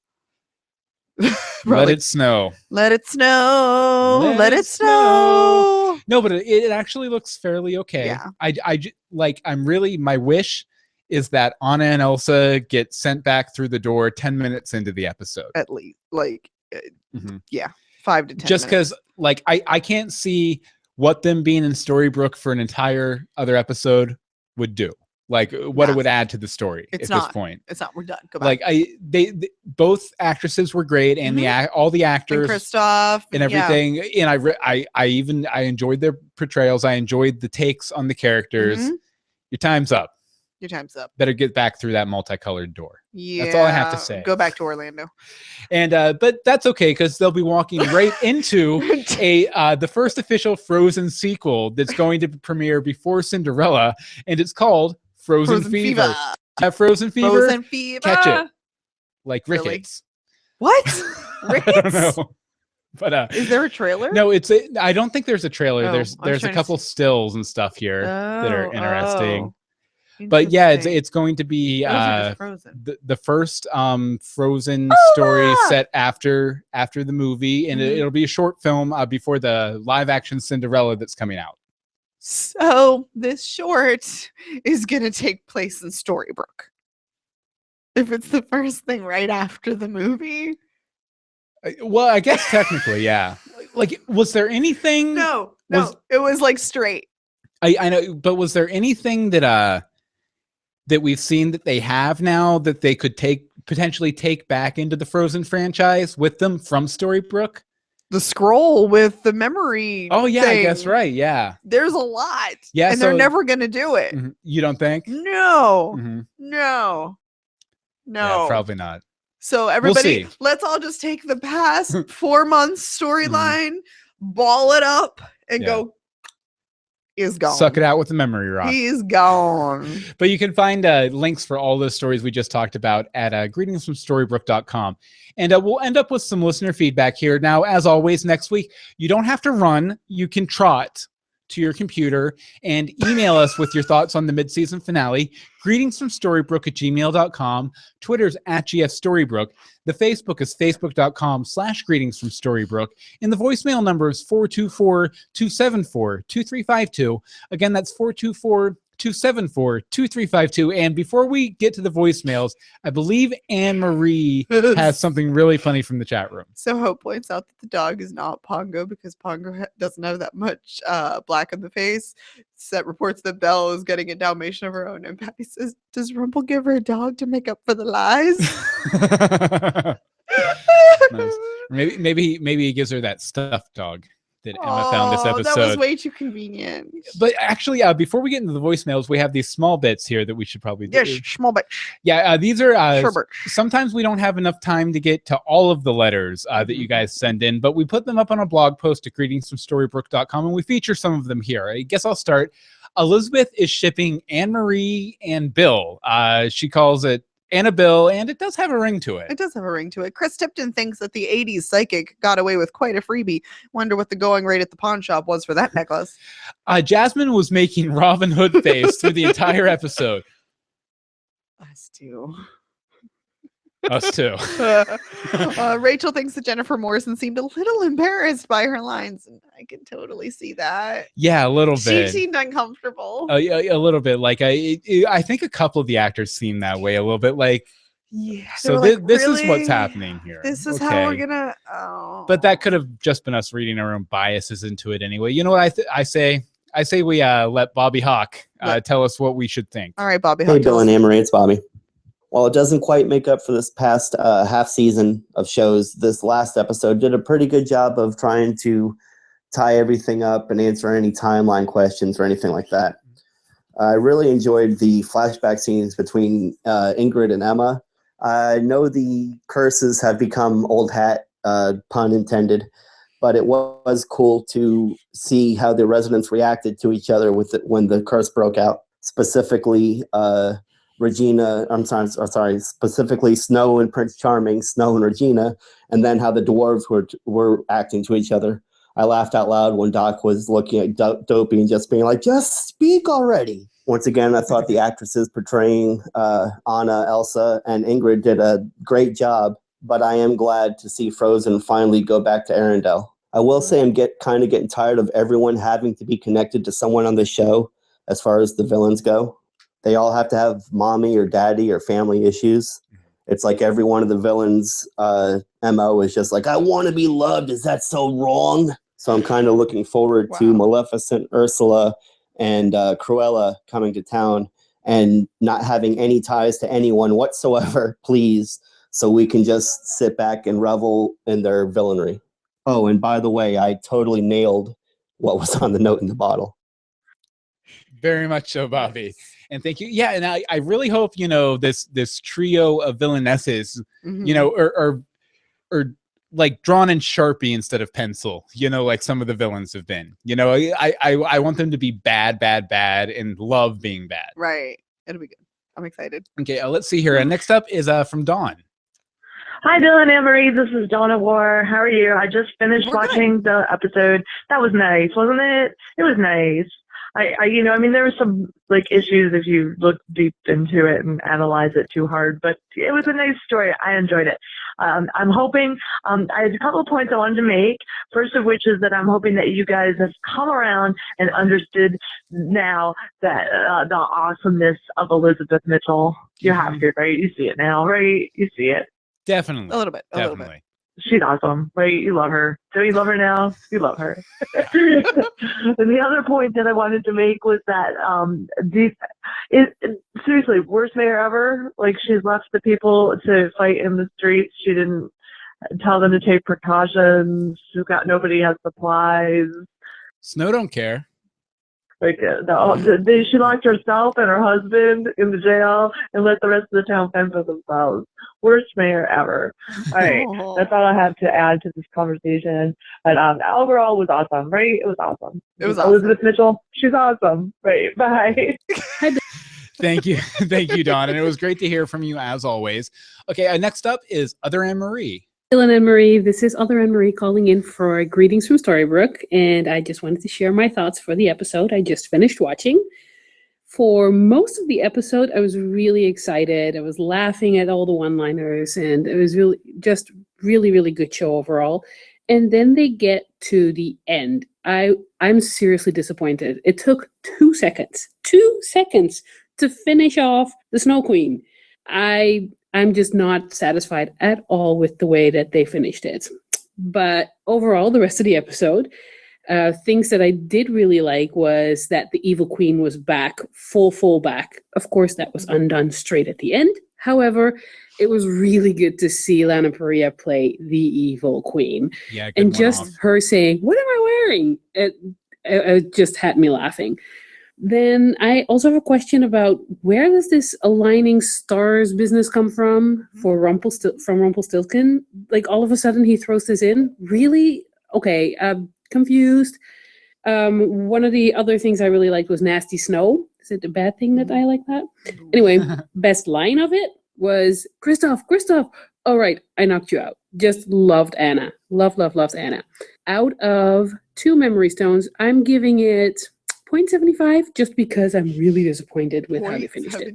Let it snow. Let it snow. Let it snow. No, but it actually looks fairly okay. Yeah. I'm really, my wish is that Anna and Elsa get sent back through the door 10 minutes into the episode. At least, yeah, 5 to 10 just because, I can't see what them being in Storybrooke for an entire other episode would do. What it would add to the story at this point. It's not. We're done. Go back. They both actresses were great, and all the actors, and Kristoff, and everything. Yeah. And I enjoyed their portrayals. I enjoyed the takes on the characters. Your time's up. Your time's up. Better get back through that multicolored door. Yeah, that's all I have to say. Go back to Orlando. And but that's okay because they'll be walking right into the first official Frozen sequel that's going to premiere before Cinderella, and it's called Frozen Fever. Frozen Fever. Frozen Fever. Catch it. Like rickets. Really? What? Rickets? I don't know. But is there a trailer? No, I don't think there's a trailer. There's a couple stills and stuff here that are interesting. But yeah, it's going to be the first Frozen story set after the movie, and it'll be a short film before the live action Cinderella that's coming out. So this short is going to take place in Storybrooke. If it's the first thing right after the movie. Well, I guess technically, yeah. Was there anything? No, it was straight. I know, but was there anything that we've seen that they have now that they could potentially take back into the Frozen franchise with them from Storybrooke? The scroll with the memory. Oh yeah, thing. I guess right. Yeah, there's a lot. Yeah, and they're never gonna do it. You don't think? No, no, yeah, probably not. So everybody, let's all just take the past 4 months storyline, ball it up, and go. Is gone. Suck it out with the memory rock. He's gone. But you can find links for all those stories we just talked about at greetingsfromstorybrooke.com. And we'll end up with some listener feedback here. Now, as always, next week, you don't have to run. You can trot to your computer and email us with your thoughts on the mid-season finale. greetingsfromstorybrooke@gmail.com. Twitter's @GFStorybrooke. The Facebook is facebook.com/greetingsfromstorybrooke. And the voicemail number is 424-274-2352. Again, that's 424-274-2352. And before we get to the voicemails, I believe Anne-Marie has something really funny from the chat room. So Hope points out that the dog is not Pongo because Pongo doesn't have that much black on the face. Set reports that Belle is getting a Dalmatian of her own. And Patty says, does Rumple give her a dog to make up for the lies? Nice. Maybe he gives her that stuffed dog that Emma found this episode. That was way too convenient. But actually, before we get into the voicemails, we have these small bits here that we should probably do. Yes, small bits. Yeah, these are sometimes we don't have enough time to get to all of the letters that you guys send in, but we put them up on a blog post at greetingsfromstorybrooke.com, and we feature some of them here. I guess I'll start. Elizabeth is shipping Anne-Marie and Bill. She calls it Annabelle, and it does have a ring to it. It does have a ring to it. Chris Tipton thinks that the 80s psychic got away with quite a freebie. Wonder what the going rate at the pawn shop was for that necklace. Jasmine was making Robin Hood face through the entire episode. Us too. Us too. Rachel thinks that Jennifer Morrison seemed a little embarrassed by her lines, and I can totally see that. Yeah, a little bit. She seemed uncomfortable. A little bit. I think a couple of the actors seemed that way a little bit. Yeah. So this is what's happening here. This is how we're gonna. Oh. But that could have just been us reading our own biases into it anyway. You know what I say? I say we let Bobby Hawk tell us what we should think. All right, Bobby Hawk. Hey, Bill and Anne-Marie, it's Bobby. While it doesn't quite make up for this past half season of shows, this last episode did a pretty good job of trying to tie everything up and answer any timeline questions or anything like that. I really enjoyed the flashback scenes between Ingrid and Emma. I know the curses have become old hat, pun intended, but it was cool to see how the residents reacted to each other when the curse broke out. Specifically, specifically Snow and Prince Charming, Snow and Regina, and then how the dwarves were acting to each other. I laughed out loud when Doc was looking at Dopey and just being like, just speak already. Once again, I thought the actresses portraying Anna, Elsa, and Ingrid did a great job, but I am glad to see Frozen finally go back to Arendelle. I will say I'm getting tired of everyone having to be connected to someone on the show as far as the villains go. They all have to have mommy or daddy or family issues. It's like every one of the villains' MO is just like, I want to be loved. Is that so wrong? So I'm kind of looking forward to Maleficent, Ursula, and Cruella coming to town and not having any ties to anyone whatsoever, please, so we can just sit back and revel in their villainy. Oh, and by the way, I totally nailed what was on the note in the bottle. Very much so, Bobby. And thank you. Yeah, and I really hope, this trio of villainesses, are like drawn in Sharpie instead of pencil, like some of the villains have been. I want them to be bad, bad, bad, and love being bad. Right. It'll be good. I'm excited. Okay, let's see here. Next up is from Dawn. Hi, Dylan and Marie. This is Dawn of War. How are you? I just finished watching the episode. That was nice, wasn't it? It was nice. There were some issues if you look deep into it and analyze it too hard, but it was a nice story. I enjoyed it. I'm hoping, I had a couple of points I wanted to make. First of which is that I'm hoping that you guys have come around and understood now that the awesomeness of Elizabeth Mitchell. You have to, right? You see it now, right? You see it. Definitely. A little bit. Definitely. She's awesome, right? You love her. Don't you love her now? You love her. And the other point that I wanted to make was that seriously, worst mayor ever. She's left the people to fight in the streets. She didn't tell them to take precautions. Nobody has supplies. Snow don't care. She locked herself and her husband in the jail and let the rest of the town fend for themselves. Worst mayor ever. All right, that's all I have to add to this conversation. But overall, it was awesome, right? It was awesome. Elizabeth Mitchell, she's awesome. Right, bye. Thank you. Thank you, Dawn. And it was great to hear from you as always. Okay, next up is Other Anne Marie. Dylan and Marie, this is Other Anne Marie calling in for greetings from Storybrooke, and I just wanted to share my thoughts for the episode I just finished watching. For most of the episode, I was really excited. I was laughing at all the one-liners, and it was really, really good show overall. And then they get to the end. I'm seriously disappointed. It took 2 seconds to finish off the Snow Queen. I'm just not satisfied at all with the way that they finished it. But overall, the rest of the episode, things that I did really like was that the evil queen was back, full back. Of course, that was undone straight at the end. However, it was really good to see Lana Parrilla play the evil queen. Yeah, and just her saying, "What am I wearing?" It just had me laughing. Then I also have a question about where does this aligning stars business come from for Rumpelstiltskin? All of a sudden he throws this in? Really? Okay, confused. One of the other things I really liked was Nasty Snow. Is it a bad thing that I like that? Anyway, best line of it was, Kristoff, all right, I knocked you out. Just loved Anna. Loved Anna. Out of 2 memory stones, I'm giving it 0.75 just because I'm really disappointed with how they finished it.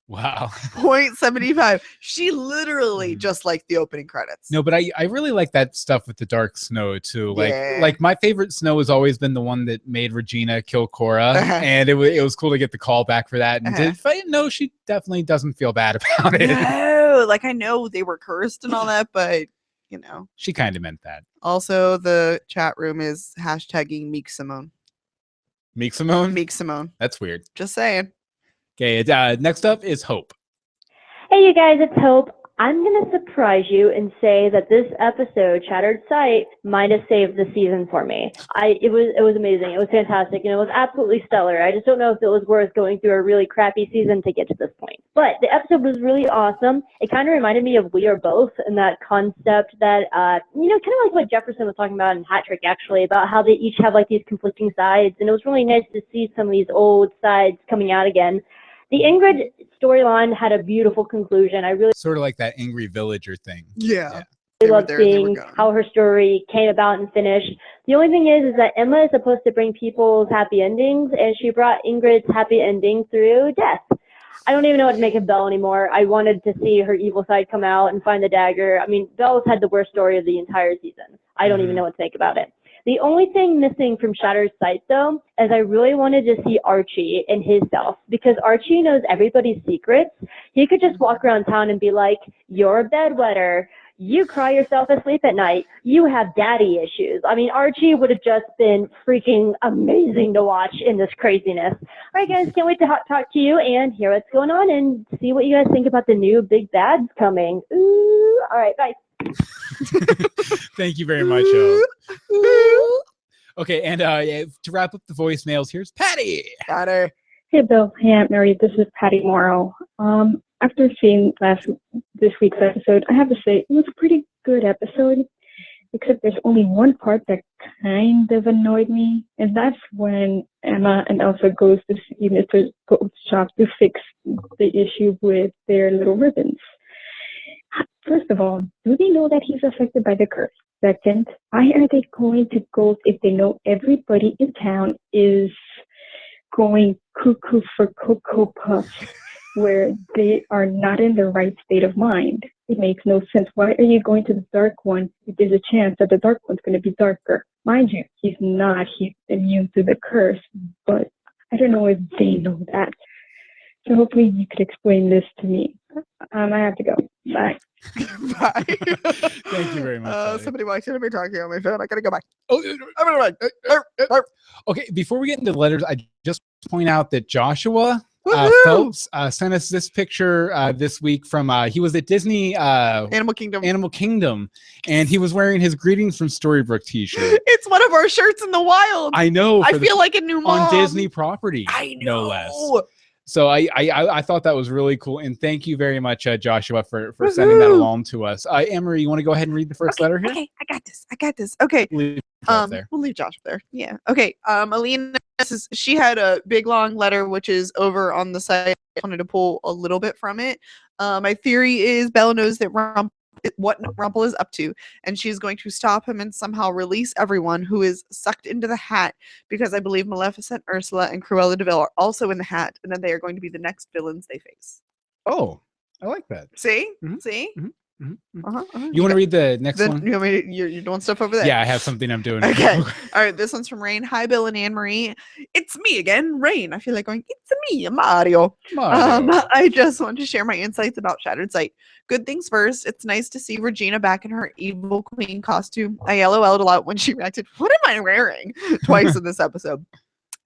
Wow. 0.75. She literally just liked the opening credits. No, but I really like that stuff with the dark snow too. Like my favorite snow has always been the one that made Regina kill Cora, and it was cool to get the call back for that. And she definitely doesn't feel bad about it. No, I know they were cursed and all that, but she kind of meant that. Also, the chat room is hashtagging MeekSimone. MeekSimone? That's weird. Just saying. Okay, next up is Hope. Hey, you guys, it's Hope. I'm going to surprise you and say that this episode, Shattered Sight, might have saved the season for me. It was amazing. It was fantastic, and it was absolutely stellar. I just don't know if it was worth going through a really crappy season to get to this point. But the episode was really awesome. It kind of reminded me of We Are Both and that concept that, kind of like what Jefferson was talking about in Hat Trick, actually, about how they each have like these conflicting sides. And it was really nice to see some of these old sides coming out again. The Ingrid storyline had a beautiful conclusion. I really Sort of like that angry villager thing. Yeah. love seeing how her story came about and finished. The only thing is that Emma is supposed to bring people's happy endings, and she brought Ingrid's happy ending through death. I don't even know what to make of Belle anymore. I wanted to see her evil side come out and find the dagger. I mean, Belle's had the worst story of the entire season. I don't even know what to think about it. The only thing missing from Shattered Sight, though, is I really wanted to see Archie and his self, because Archie knows everybody's secrets. He could just walk around town and be like, you're a bedwetter. You cry yourself asleep at night. You have daddy issues. I mean, Archie would have just been freaking amazing to watch in this craziness. All right, guys, can't wait to talk to you and hear what's going on and see what you guys think about the new big bads coming. Ooh, all right, bye. Thank you very much. Okay, and to wrap up the voicemails, here's Patty. Patty. Hey, Bill. Hey, Aunt Mary. This is Patty Morrow. After seeing this week's episode, I have to say it was a pretty good episode, except there's only one part that kind of annoyed me, and that's when Emma and Elsa goes to see Mr. Goat's shop to fix the issue with their little ribbons. First of all, do they know that he's affected by the curse? Second, why are they going to Gold if they know everybody in town is going cuckoo for Cocoa Puffs, where they are not in the right state of mind? It makes no sense. Why are you going to the dark one if there's a chance that the dark one's going to be darker? Mind you, he's immune to the curse, but I don't know if they know that. So hopefully you could explain this to me. I have to go. Bye. Bye. Thank you very much. Somebody walked in and be talking on my phone. I gotta go back. Okay, before we get into the letters, I just point out that Joshua Phelps sent us this picture this week from he was at Disney Animal Kingdom, and he was wearing his Greetings from Storybrooke t-shirt. It's one of our shirts in the wild. I know. I feel like a new mom on Disney property. I know. No less. So I thought that was really cool, and thank you very much, Joshua, for sending that along to us. Emery, you want to go ahead and read the first letter here? Okay, I got this. Okay, we'll leave Josh there. Yeah. Okay. Alina, she had a big long letter, which is over on the site. I wanted to pull a little bit from it. My theory is Bella knows that what Rumple is up to, and she's going to stop him and somehow release everyone who is sucked into the hat, because I believe Maleficent, Ursula, and Cruella de Vil are also in the hat, and then they are going to be the next villains they face. Oh, I like that. See? Mm-hmm. See? Mm-hmm. Mm-hmm. You want to read the next one? You want me to, you're doing stuff over there? Yeah, I have something I'm doing. Okay. All right, this one's from Rain. Hi, Bill and Anne-Marie. It's me again, Rain. I feel like going, it's me, Mario. I just want to share my insights about Shattered Sight. Good things first, it's nice to see Regina back in her evil queen costume. I LOL'd a lot when she reacted, what am I wearing? Twice in this episode.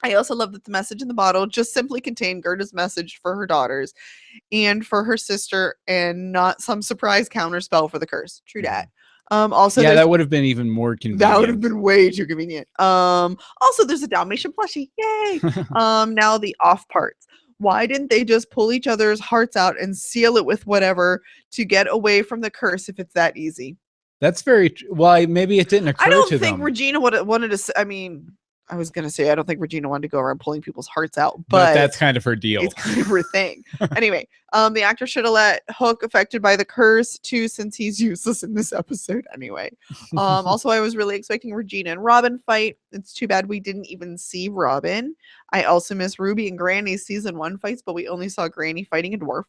I also love that the message in the bottle just simply contained Gerda's message for her daughters and for her sister, and not some surprise counter spell for the curse. True dat. Also, yeah, that would have been even more convenient. That would have been way too convenient. Also, there's a Dalmatian plushie. Yay! Now the off parts. Why didn't they just pull each other's hearts out and seal it with whatever to get away from the curse if it's that easy? That's very well. Maybe it didn't occur to them. I don't think Regina wanted to. I mean, I was going to say, I don't think Regina wanted to go around pulling people's hearts out, but that's kind of her deal. It's kind of her thing. Anyway, the actor should have let Hook affected by the curse too, since he's useless in this episode anyway. Also, I was really expecting Regina and Robin fight. It's too bad we didn't even see Robin. I also miss Ruby and Granny's season 1 fights, but we only saw Granny fighting a dwarf.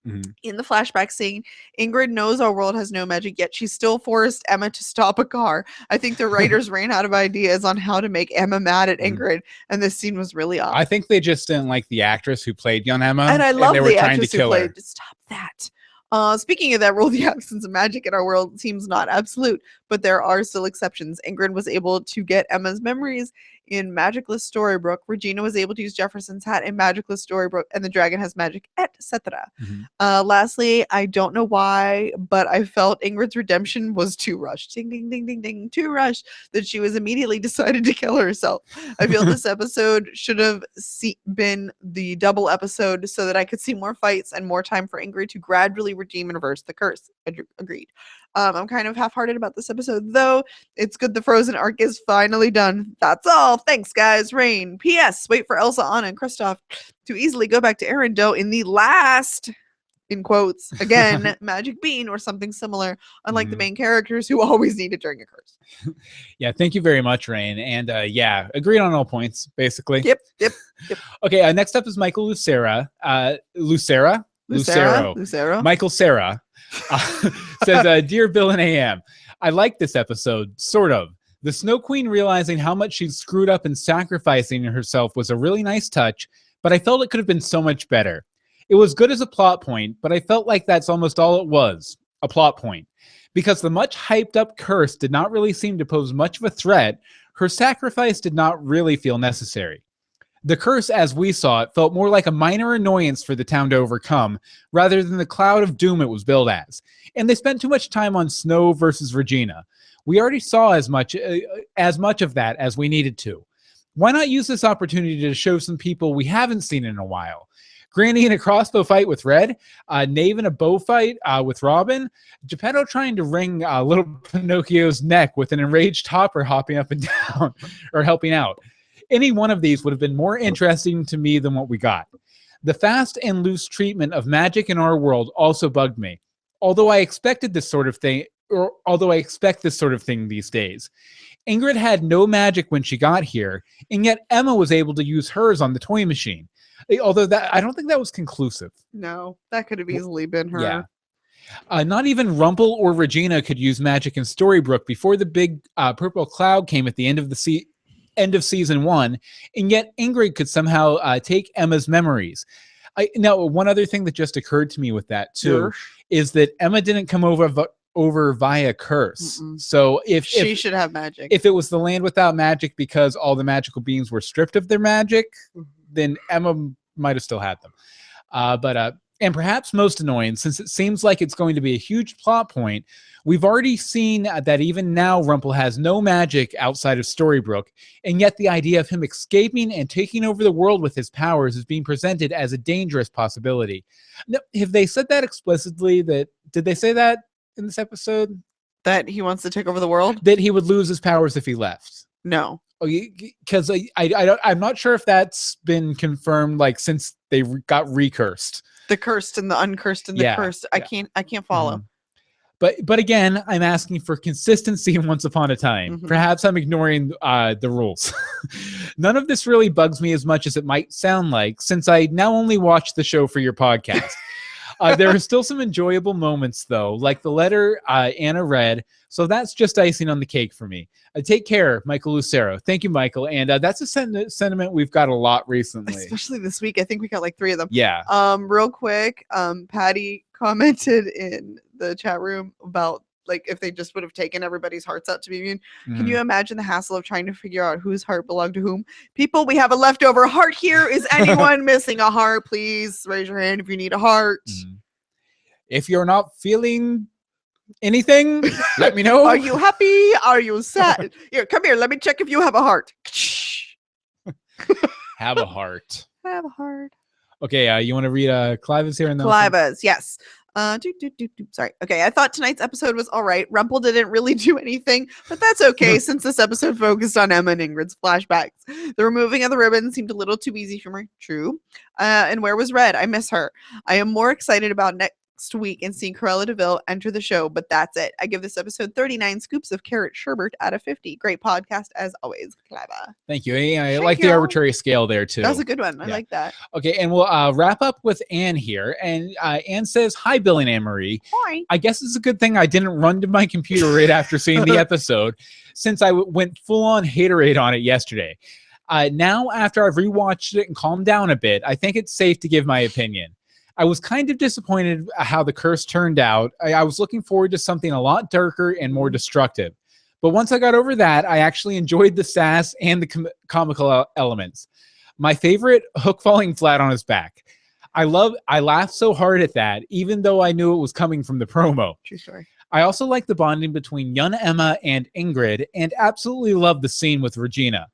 Mm-hmm. In the flashback scene, Ingrid knows our world has no magic, yet she still forced Emma to stop a car. I think the writers ran out of ideas on how to make Emma mad at Ingrid, and this scene was really odd. I think they just didn't like the actress who played young Emma, and I love the actress who played. Her. Stop that. Speaking of that rule, the absence of magic in our world seems not absolute, but there are still exceptions. Ingrid was able to get Emma's memories in Magicless Storybrooke. Regina was able to use Jefferson's hat in Magicless Storybrooke, and the dragon has magic, etc. Lastly, I don't know why, but I felt Ingrid's redemption was too rushed. Ding, ding, ding, ding, ding. Too rushed that she was immediately decided to kill herself. I feel this episode should have been the double episode so that I could see more fights and more time for Ingrid to gradually redeem and reverse the curse. Agreed. I'm kind of half-hearted about this episode, though. It's good the Frozen arc is finally done. That's all. Thanks, guys. Rain. P.S. Wait for Elsa, Anna, and Kristoff to easily go back to Arendelle in the last, in quotes, again, magic bean or something similar, unlike the main characters who always need it during a curse. Yeah, thank you very much, Rain. And yeah, agreed on all points, basically. Yep. Okay, next up is Michael Lucero. Michael Sarah says, Dear Bill and AM, I like this episode, sort of. The Snow Queen realizing how much she'd screwed up and sacrificing herself was a really nice touch, but I felt it could have been so much better. It was good as a plot point, but I felt like that's almost all it was, a plot point. Because the much hyped up curse did not really seem to pose much of a threat, her sacrifice did not really feel necessary. The curse, as we saw it, felt more like a minor annoyance for the town to overcome, rather than the cloud of doom it was billed as. And they spent too much time on Snow versus Regina. We already saw as much of that as we needed to. Why not use this opportunity to show some people we haven't seen in a while? Granny in a crossbow fight with Red, Knave in a bow fight with Robin, Geppetto trying to wring little Pinocchio's neck with an enraged Hopper hopping up and down, or helping out. Any one of these would have been more interesting to me than what we got. The fast and loose treatment of magic in our world also bugged me, although I expect this sort of thing these days. Ingrid had no magic when she got here, and yet Emma was able to use hers on the toy machine. Although I don't think that was conclusive. No, that could have easily been her. Yeah. Not even Rumple or Regina could use magic in Storybrooke before the big purple cloud came at the end of season 1, and yet Ingrid could somehow take Emma's memories. Now, one other thing that just occurred to me with that too is that Emma didn't come over via curse. So if she should have magic. If it was the land without magic because all the magical beings were stripped of their magic, then Emma might have still had them. And perhaps most annoying, since it seems like it's going to be a huge plot point, we've already seen that even now Rumple has no magic outside of Storybrooke, and yet the idea of him escaping and taking over the world with his powers is being presented as a dangerous possibility. Now, have they said that explicitly? Did they say that in this episode? That he wants to take over the world? That he would lose his powers if he left? No. Because I'm not sure if that's been confirmed, like, since they got recursed. The cursed and the uncursed and the cursed. I can't follow. But again, I'm asking for consistency in Once Upon a Time. Perhaps I'm ignoring the rules. None of this really bugs me as much as it might sound like, since I now only watch the show for your podcast. There are still some enjoyable moments, though, like the letter Anna read. So that's just icing on the cake for me. Take care, Michael Lucero. Thank you, Michael. And that's a sentiment we've got a lot recently. Especially this week. I think we got like 3 of them. Yeah. Real quick, Patty commented in the chat room about like if they just would have taken everybody's hearts out to be immune. Can you imagine the hassle of trying to figure out whose heart belonged to whom? People, we have a leftover heart here. Is anyone missing a heart? Please raise your hand if you need a heart. If you're not feeling anything, let me know. Are you happy? Are you sad? Here, come here. Let me check if you have a heart. Have a heart. Have a heart. Okay, you want to read Cliva's here? Cliva's, yes. Sorry. Okay, I thought tonight's episode was all right. Rumple didn't really do anything, but that's okay since this episode focused on Emma and Ingrid's flashbacks. The removing of the ribbon seemed a little too easy for me. True. And where was Red? I miss her. I am more excited about next week and seeing Cruella de Vil enter the show, but that's it. I give this episode 39 scoops of carrot sherbet out of 50. Great podcast as always, Cliva. Thank you. I like the arbitrary scale there too. That was a good one. I like that. Okay, and we'll wrap up with Anne here. And Anne says, "Hi, Bill and Anne-Marie. Hi. I guess it's a good thing I didn't run to my computer right after seeing the episode, since I went full-on haterade on it yesterday. Now, after I've rewatched it and calmed down a bit, I think it's safe to give my opinion. I was kind of disappointed how the curse turned out. I was looking forward to something a lot darker and more destructive. But once I got over that, I actually enjoyed the sass and the comical elements. My favorite, Hook falling flat on his back. I laughed so hard at that, even though I knew it was coming from the promo. True story. I also like the bonding between young Emma and Ingrid, and absolutely love the scene with Regina.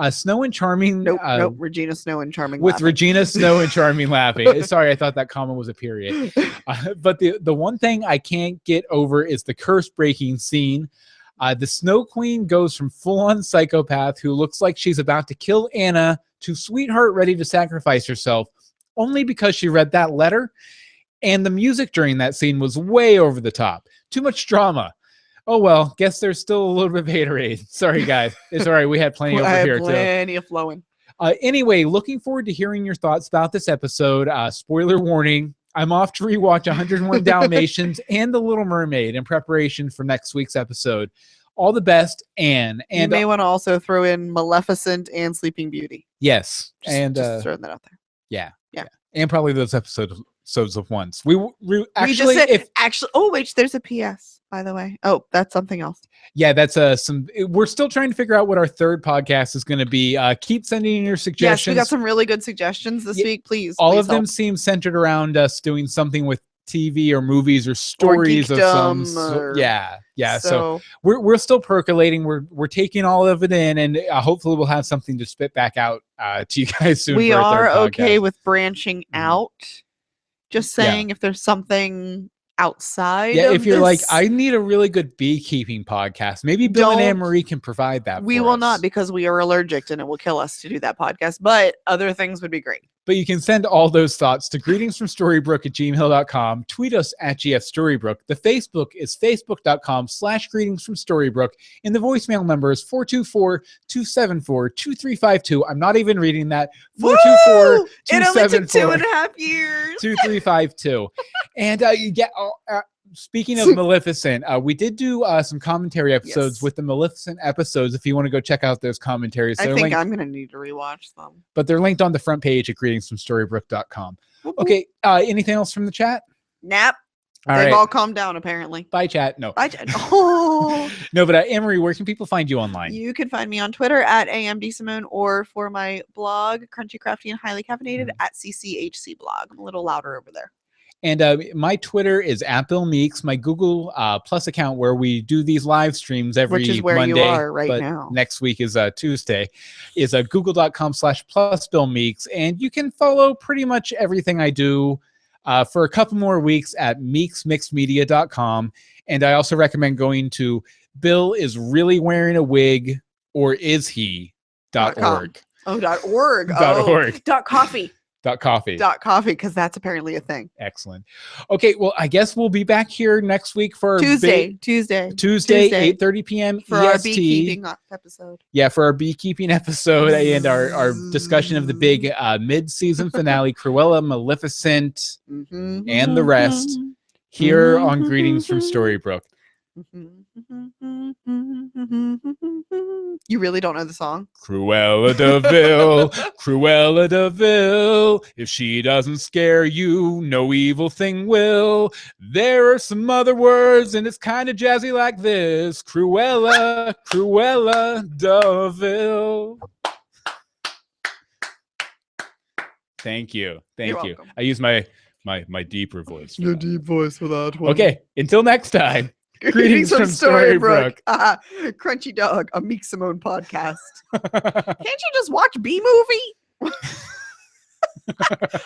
Snow and Charming. Nope. Regina Snow and Charming. With laughing. Regina Snow and Charming laughing. Sorry, I thought that comma was a period. But the one thing I can't get over is the curse breaking scene. The Snow Queen goes from full-on psychopath who looks like she's about to kill Anna to sweetheart ready to sacrifice herself, only because she read that letter. And the music during that scene was way over the top. Too much drama. Oh, well, guess there's still a little bit of haterade. Sorry, guys. It's all right. We had plenty over here, too. Plenty of flowing. Anyway, looking forward to hearing your thoughts about this episode. Spoiler warning, I'm off to rewatch 101 Dalmatians and The Little Mermaid in preparation for next week's episode. All the best, Anne. And you may want to also throw in Maleficent and Sleeping Beauty. Yes. Just throwing that out there. Yeah. Yeah. And probably those episodes of once. We actually, oh, wait, there's a PS, by the way. Oh, that's something else. Yeah, that's we're still trying to figure out what our third podcast is going to be. Keep sending in your suggestions. Yes, we got some really good suggestions this week. Please. All please of them help. seem centered around us doing something with TV or movies or stories or of some. Yeah. So we're still percolating. We're taking all of it in, and hopefully we'll have something to spit back out to you guys soon. We for our are third okay podcast. with branching out. Just saying, if there's something outside. Yeah, of if you're this, like, I need a really good beekeeping podcast, maybe Bill and Anne Marie can provide that. We for will us. not, because we are allergic and it will kill us to do that podcast. But other things would be great. But you can send all those thoughts to greetingsfromstorybrooke@gmail.com. Tweet us at GFStorybrooke. The Facebook is facebook.com/greetingsfromstorybrooke. And the voicemail number is 424-274-2352. I'm not even reading that. 424-274. It only took 2.5 years. 2352. And speaking of Maleficent, we did do some commentary episodes with the Maleficent episodes. If you want to go check out those commentaries, I think I'm going to need to rewatch them. but they're linked on the front page at greetingsfromstorybrooke.com. Okay, anything else from the chat? Nap. They've all calmed down, apparently. Bye, chat. No. Bye, chat. Oh. No, but Anne-Marie, where can people find you online? You can find me on Twitter at DeSimone, or for my blog, Crunchy, Crafty, and Highly Caffeinated, at CCHC blog. I'm a little louder over there. And my Twitter is @BillMeeks. My Google Plus account, where we do these live streams every Which is where Monday, you are right but now. Next week is Tuesday, is google.com/+BillMeeks. And you can follow pretty much everything I do for a couple more weeks at meeksmixedmedia.com. And I also recommend going to Bill is really wearing a wig, or is he.org. .org. .org. .coffee. .coffee, because that's apparently a thing. Excellent. Okay, well, I guess we'll be back here next week for Tuesday, 8:30 p.m. for EST. our beekeeping episode. Yeah, for our beekeeping episode and our discussion of the big mid-season finale, Cruella, Maleficent, and the rest, here on Greetings from Storybrooke. You really don't know the song? Cruella DeVille, Cruella DeVille. If she doesn't scare you, no evil thing will. There are some other words, and it's kind of jazzy like this. Cruella, Cruella DeVille. Thank you. Thank you. I use my deeper voice. Your deep voice for that one. Okay, until next time. Greetings from Storybrooke. Crunchy Dog, a DeSimone podcast. Can't you just watch B-Movie?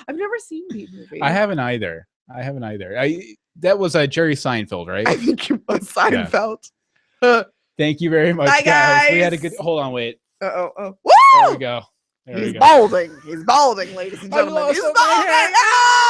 I've never seen B-Movie. I haven't either. That was Jerry Seinfeld, right? I think it was Seinfeld. Yeah. Thank you very much, Bye, guys. We had a good. Hold on, wait. Woo! There we go. He's balding. He's balding, ladies and gentlemen. He's balding. Ah!